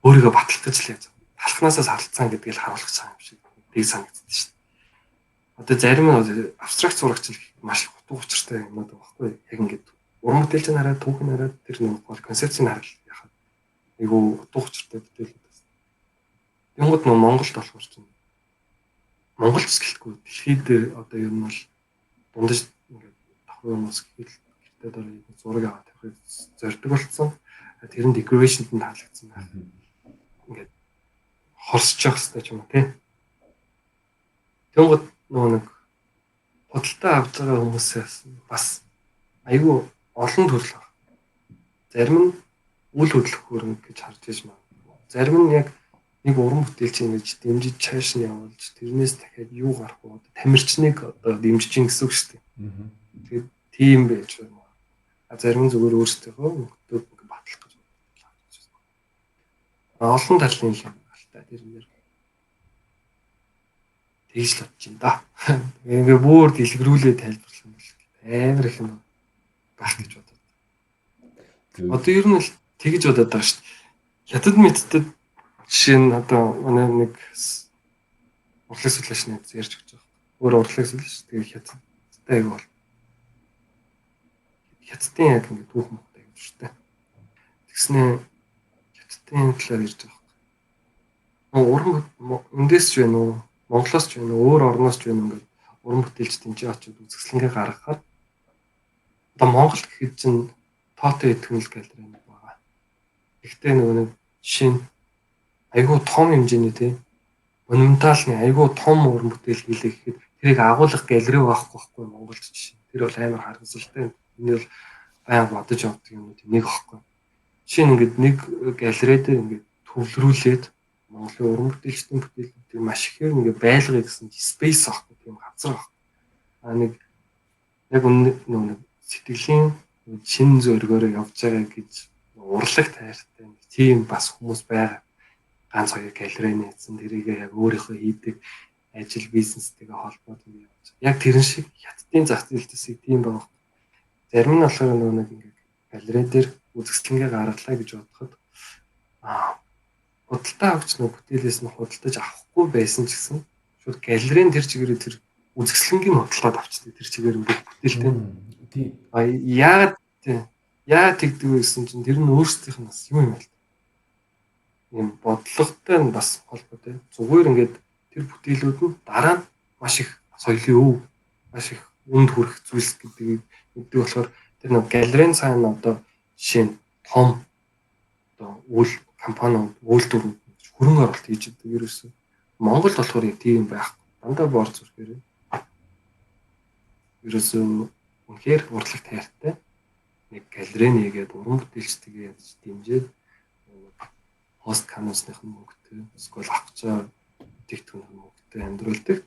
өөрийгөө баталгаж л яаж талхнаасаа сарлцсан гэдгийг л харуулах цаг юм шиг тийг санагддаг шүү дээ. Одоо зарим нь абстракт зурагч маш утга учиртай юмнууд байхгүй яг ингээд уран бүтээлч нь хараад түүх нь хараад тэр нэг гол концепцийг хараад яхаа айгу утга учиртай бүтээлүүд бас. Тэнгууд нөө Монголд болохоор чинь Монголч гэлтгүй дэлхийд дээр одоо ер нь бол дундаж ингээд давхар хүмүүс гэртээ дараа зураг аваад тавихыг зорддог болсон. Тэр нь decoration-д нь таалагдсан байна. Ингээд хорсож явах хэрэгтэй ч юм уу тий. Тэнгууд нөгөө нэг худалдаа авч байгаа хүмүүсээс бас айгүй олон төрөл байна. Зарим нь үл хөдлөх хөрөнгө гэж харж иж магадгүй. Зарим нь яг нэг уран бүтээлч ингэж дэмжиж цааш нь явуулж тэрнээс дахиад юу гарах вэ? Тамирчныг одоо дэмжиж гин гэсэн үг шүү дээ. Тэгээд тийм байж байна. Зарим нь зүгээр өөрсдийнхөө нөхдөд батлах гэж байна. Олон талын юм байна. Тэр нэр тэгж л бодож байна да. Ингээ бүр дэлгэрүүлээ тайлбарлах юм бол амар их юм байх гэж бодод. Одоо ер нь л тэгж бодоод байгаа шүү дээ. Хятад мэдтэд жишээ нь одоо манай нэг урлаг сүлээшний ярьж өгч байгаа. Өөр урлаг сүлээш. Тэгээ хятадтай аяг бол. Хятадын яг ингэ түүх мөхтэй гэж шүү дээ. Тэгснээ хятадын талаар ярьж байгаа. Уран эндээс ч байна уу? Монголоос ч байна уу? Өөр орноос ч байна ингээд уран бүтээлч тэмцээ очоод үзэсгэлэнгээ гаргахаар одоо Монгол гэхэд чинь тоотой итгэмэл галерей байгаа. Гэхдээ нөгөө нэг жишээ нь айгүй том хэмжээний тийм монументалны айгүй том уран бүтээл хийлээ гэхэд тэрийг агуулгах галерей байхгүй Монголд жишээ. Тэр бол амар харамсалтай. Энэ бол байн бодож явдаг юм нэг аахгүй. Жишээ нь ингээд нэг галерей дээр ингээд төвлөрүүлээд Монголын уран бүтээлчдийн бүтээлүүдийг маш ихээр ингээд байлгая гэсэн space аахгүй тийм газар аахгүй. Нэг яг нэг сэтгэлийн шин зөргөөрөө явж байгаа гэж урлаг тайртай тийм бас хүмүүс байгаа. Ганц хоёр галерей нээсэн тэрийг яг өөрийнхөө хийдэг ажил бизнестэйгээ холбоод ингэ явж. Яг тэрэн шиг хятадын зах зээлтэйсийг тийм байгаа. Зарим нь болохоор нэг ингэ галерей дээр үзэсгэлэнгээ гаргалаа гэж бодоход худалдаа авч нэг бүтээлээс нь худалдаж авахгүй байсан ч гэсэн шууд галерейн тэр чигээрээ тэр үзэсгэлэнгийн худалдаад авчдаг тэр чигээр бүтээлтэй. Тийм. Яагаад тэгдэг вэ гэсэн чинь тэр нь өөрсдийнх нь бас юм юм л. Ийм бодлоготой нь бас холбоотой. Зүгээр ингээд тэр бүтээлүүд нь дараа нь маш их соёлын өв, маш их үнд хүрэх зүйлс гэдгийг мэддэг болохоор тэр нэг галерейн цаана одоо жишээ нь том одоо үйл компаниуд, үйлдвэрүүд хөрөнгө оруулалт хийж байгаа ерөөсөө. Монголд болохоор яг тийм байхгүй. Дандаа бор зүрхээр. Ерөөсөө үнэхээр урлаг тайртай нэг галерей нэгээд уран бүтээлчтэйгээ ядаж дэмжиж хост каналсных нь мөнгөтэй эсвэл авчаа тэгтгүүнх нь мөнгөтэй амьдруулдаг.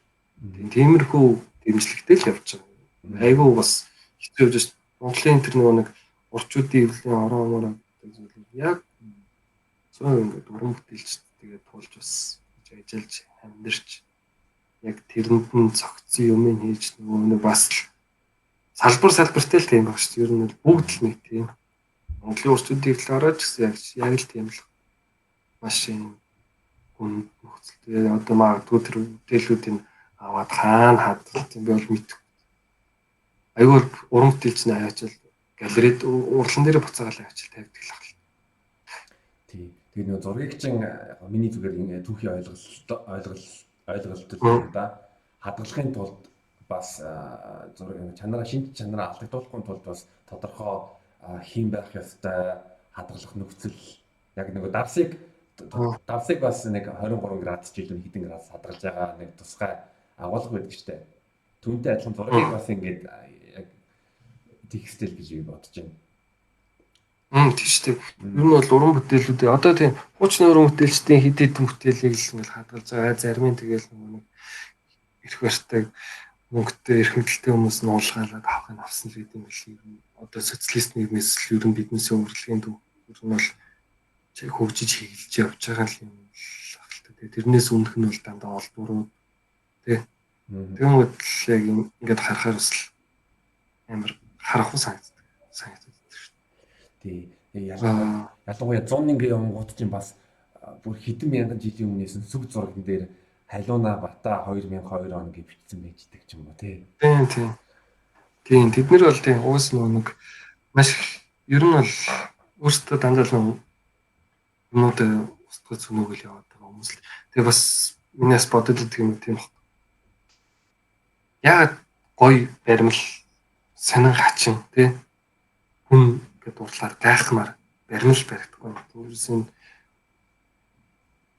Тиймэрхүү дэмжлэгтэй л явж байгаа. Айгүй бас хэцүү явж байна. Монголын тэр нэг урчуудын эвлэлийн орон амаараа гэдэг зүйл яг зөв ингээд уран бүтээлчтэйгээ туулж бас ажиллаж амьдарч яг тэрэнд нь цогцсон юм хийж нөгөө бас салбартай л тийм баг шүү дээ. Ер нь бүгд л нэг тийм. Монголын урчуудын эвлэл ороод ч гэсэн яг л тийм л маш юм гүн нөхцөлтэй. Одоо магадгүй тэр бүтээлүүдийг аваад хаана хадгалт юм бэ бол мэд. Айгүй уран бүтээлч нь аяачил галерейд урлан дээр буцаагаал аяачил тавьдаг л ахал. Тийм. Тэгээд нөгөө зургийг чинь миний зүгээр түүхийн ойлголт да хадгалахын тулд бас зураг чанараа шинж чанараа алдагдуулахгүй тулд бас тодорхой хийм байх ёстой хадгалах нөхцөл яг нөгөө давсыг бас нэг 23 градус жилийн хэдэн градус хадгалж байгаа нэг тусгай агуулга байдаг штэ. Түүнтэй адилхан зургийг бас ингээд яг текстэл гэж бодож байна. Тийм шүү дээ. Ер нь бол уран бүтээлүүдээ одоо тийм хуучны уран бүтээлчдийн хэд хэдэн бүтээлийг л ингээл хадгалж байгаа. Зарим нь тэгэл нэг эрх барьдаг мөнгөтэй эрхэмлэлтэй хүмүүс нь уулгаалаад авахыг авсан л гэдэг юм шиг. Одоо социалист нийгмээс л ер нь биднээс өөрчлөгийн төв ер нь бол хөгжиж хэглэж явж байгаа юм л ахaltaа. Тэрнээс өмнөх нь бол дандаа олдврууд тий. Тэгмэд л яг ингээд харахаар бас амар харахгүй санагддаг шүү Тий. дээ. Ялангуяа 101 онгууд чинь бас бүр хэдэн мянган жилийн өмнөөс нь сүг зурагн дээр Халиуна Бата 2002 он гэж бичсэн байждаг ч юм уу тий. Тийм тэд нар бол тийм уус нэг маш ер нь бол өөрсдөө дандаа л юмуд устгах зүнөөгөл яваад байгаа хүмүүс л. Тэгээ бас минийс бодод идэх юм тийм баг. Яагаад гоё баримл сонин хачин тий хүн гэдэг дурлаар гайхмаар баримл баригдахгүй. Өөрөөсөө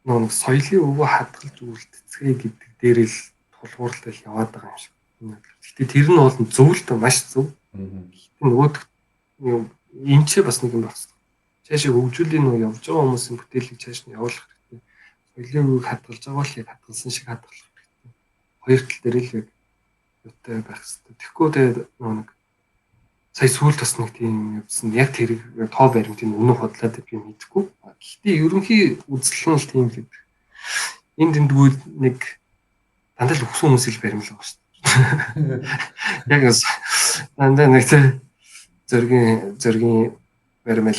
нэг соёлын өвөө хадгалж үлдцгээ гэдэг дээрээ л тулгуурлал яваад байгаа юм шиг. Гэхдээ тэр нь бол зөв л дээ маш зөв. Гэхдээ нөгөөд энэ ч бас нэг юм байна. Цаашаа хөгжүүлийн нөө явж байгаа хүмүүсийн бүтээлийг цааш нь явуулах хэрэгтэй. Соёлын өвөг хадгалж байгаа л яг хадгалсан шиг хадгалах хэрэгтэй. Хоёр тал дээр л яг юутай байх хэрэгтэй. Тэгэхгүй тэгээд нэг сая сүүлд бас нэг тийм явсан. Яг тэр тоо баримтын өмнө худлаад би мэдэхгүй. Гэхдээ ерөнхий үзэл нь л тийм л энд дэмдгүүд нэг дандаа л өгсөн хүмүүс ил баримлаа байна шүү дээ. Яг дандаа нэг зөргийн баримл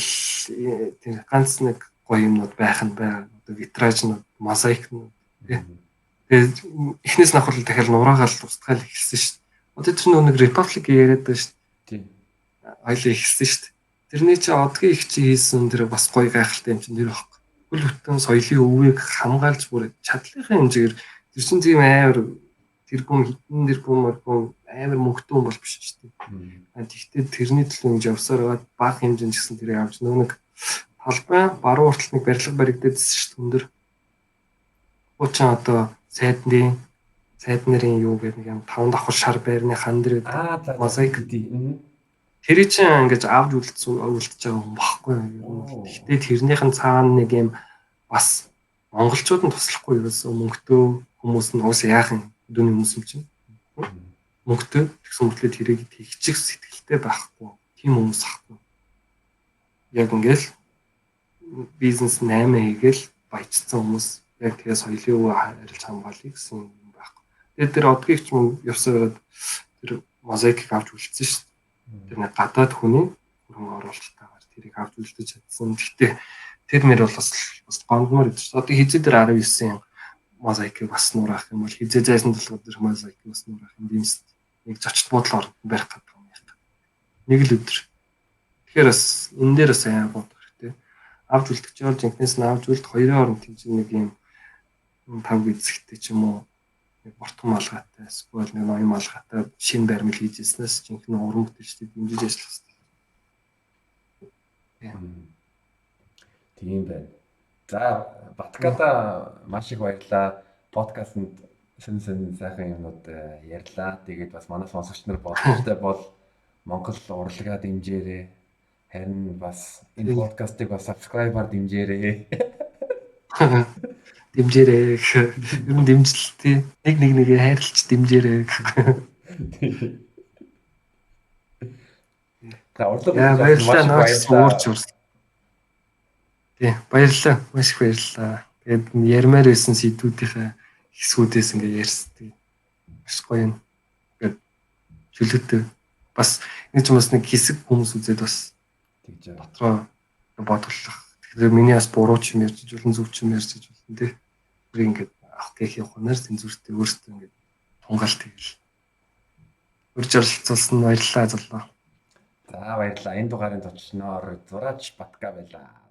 тийм ганц нэг гоё юмнууд байх нь байна. Одоо витражнууд, мозаикнууд тэгээд эхнээс нь авах дахиад нураагаал устгаал эхэлсэн шүү дээ. Одоо тэр нэг Republic яриад байгаа шүү дээ. Тийм. Хоёлаа эхэлсэн шүү дээ. Тэрний чи одгийн их чи хийсэн тэр бас гоё гайхалтай юм чинь нэр багхгүй. Хөл бүтэн соёлын өвөгийг хамгаалж бүр чадлынхаа хэмжээгээр тэр чинь тийм амар тэрбум хитэн тэрбум амар мөнгөтэй юм бол биш шүү дээ. Тэгтээ тэрний төлөө ингэж явсаар байгаа бага хэмжээнд гэсэн тэр явж нэг талбай баруун урталт нэг барилга баригдээдсэн шүү дээ өндөр. Уучаа одоо сайд нарын юу гэдэг нэг юм 5 давхар шар байрны хан дээр мозаик тий. Тэр чинь ингэж авч үлдчихэж байгаа юм багхгүй юу. Гэхдээ тэрнийх нь цаана нэг юм бас монголчууд нь туслахгүй ерөөсөө мөнгөтэй хүмүүс нь уус яахан дүүний хүмүүс юм чинь. Мөнгөтэй тэгсэн мэтлээ тэрийг тэгчих сэтгэлтэй байхгүй. Тийм хүмүүс ахгүй. Яг ингээл бизнес 8 хийгээл баяжсан хүмүүс яг тэгээ соёлын өвөө харилж хамгаалъя гэсэн юм байхгүй. Тэгээд тэр одгийг ч юм явсараад тэр мозаикийг авч үлдсэн шүү дээ. Тэр нэг гадаад хүний хөрөнгө оруулалтаагаар тэрийг авч үлдэж чадсан. Гэхдээ тэр мөр бол бас гондмор гэдэг чинь. Одоо хизээ дээр 19-ийн мозаикийг бас нураах юм бол хизээ зайсан толгой дээр мозаикийг бас нураах юм димс нэг зочд буудлын орнд барих гэдэг юм яа. Нэг л өдөр. Тэгэхээр бас энэ дээр бас аяа бодох хэрэгтэй. Авч үлдэх жоо жинкнээс нь авч үлдэх хоёрын хооронд тийм нэг юм тав эзэгтэй ч юм уу нэг бортон малгайтай эсвэл нэг ноён малгайтай шинэ баримл хийжсэнээс жинхэнэ уран бүтээлчдийг дэмжиж ажиллах хэрэгтэй. Тийм байна. За Баткада маш их баярлалаа. Подкастэнд сонь сайхан юмнууд ярьлаа. Тэгээд бас манай сонсогч нар боломжтой бол Монгол урлагаа дэмжээрэй. Харин бас энэ подкастыг бас subscribe-аар дэмжээрэй. Дэмжээрэй. Ер нь дэмжлэлтэй нэг хайрлж дэмжээрэй. За урлаг баярлалаа наач уурч урс. Тий, баярлалаа. Маш их баярлалаа. Тэгээд ярмаар байсан сэдвүүдийнхээ хэсгүүдээс ингээ ярьсан. Маш гоё юм. Ингээд чөлөөтэй. Бас энэ ч бас нэг хэсэг хүмүүс үзээд бас тэгж дотроо бодглох. Тэгэхээр миний бас буруу ч юм ярьж болно, зөв ч юм ярьж болно тий. Тэр ингээд авах гэх явахнаар зэнзүүртэй өөрсдөө ингээд тунгаал тэгэл. Урьж оролцуулсан баярлалаа залуу. За баярлалаа. Энэ дугаарын зочноор Зураач Батка байлаа.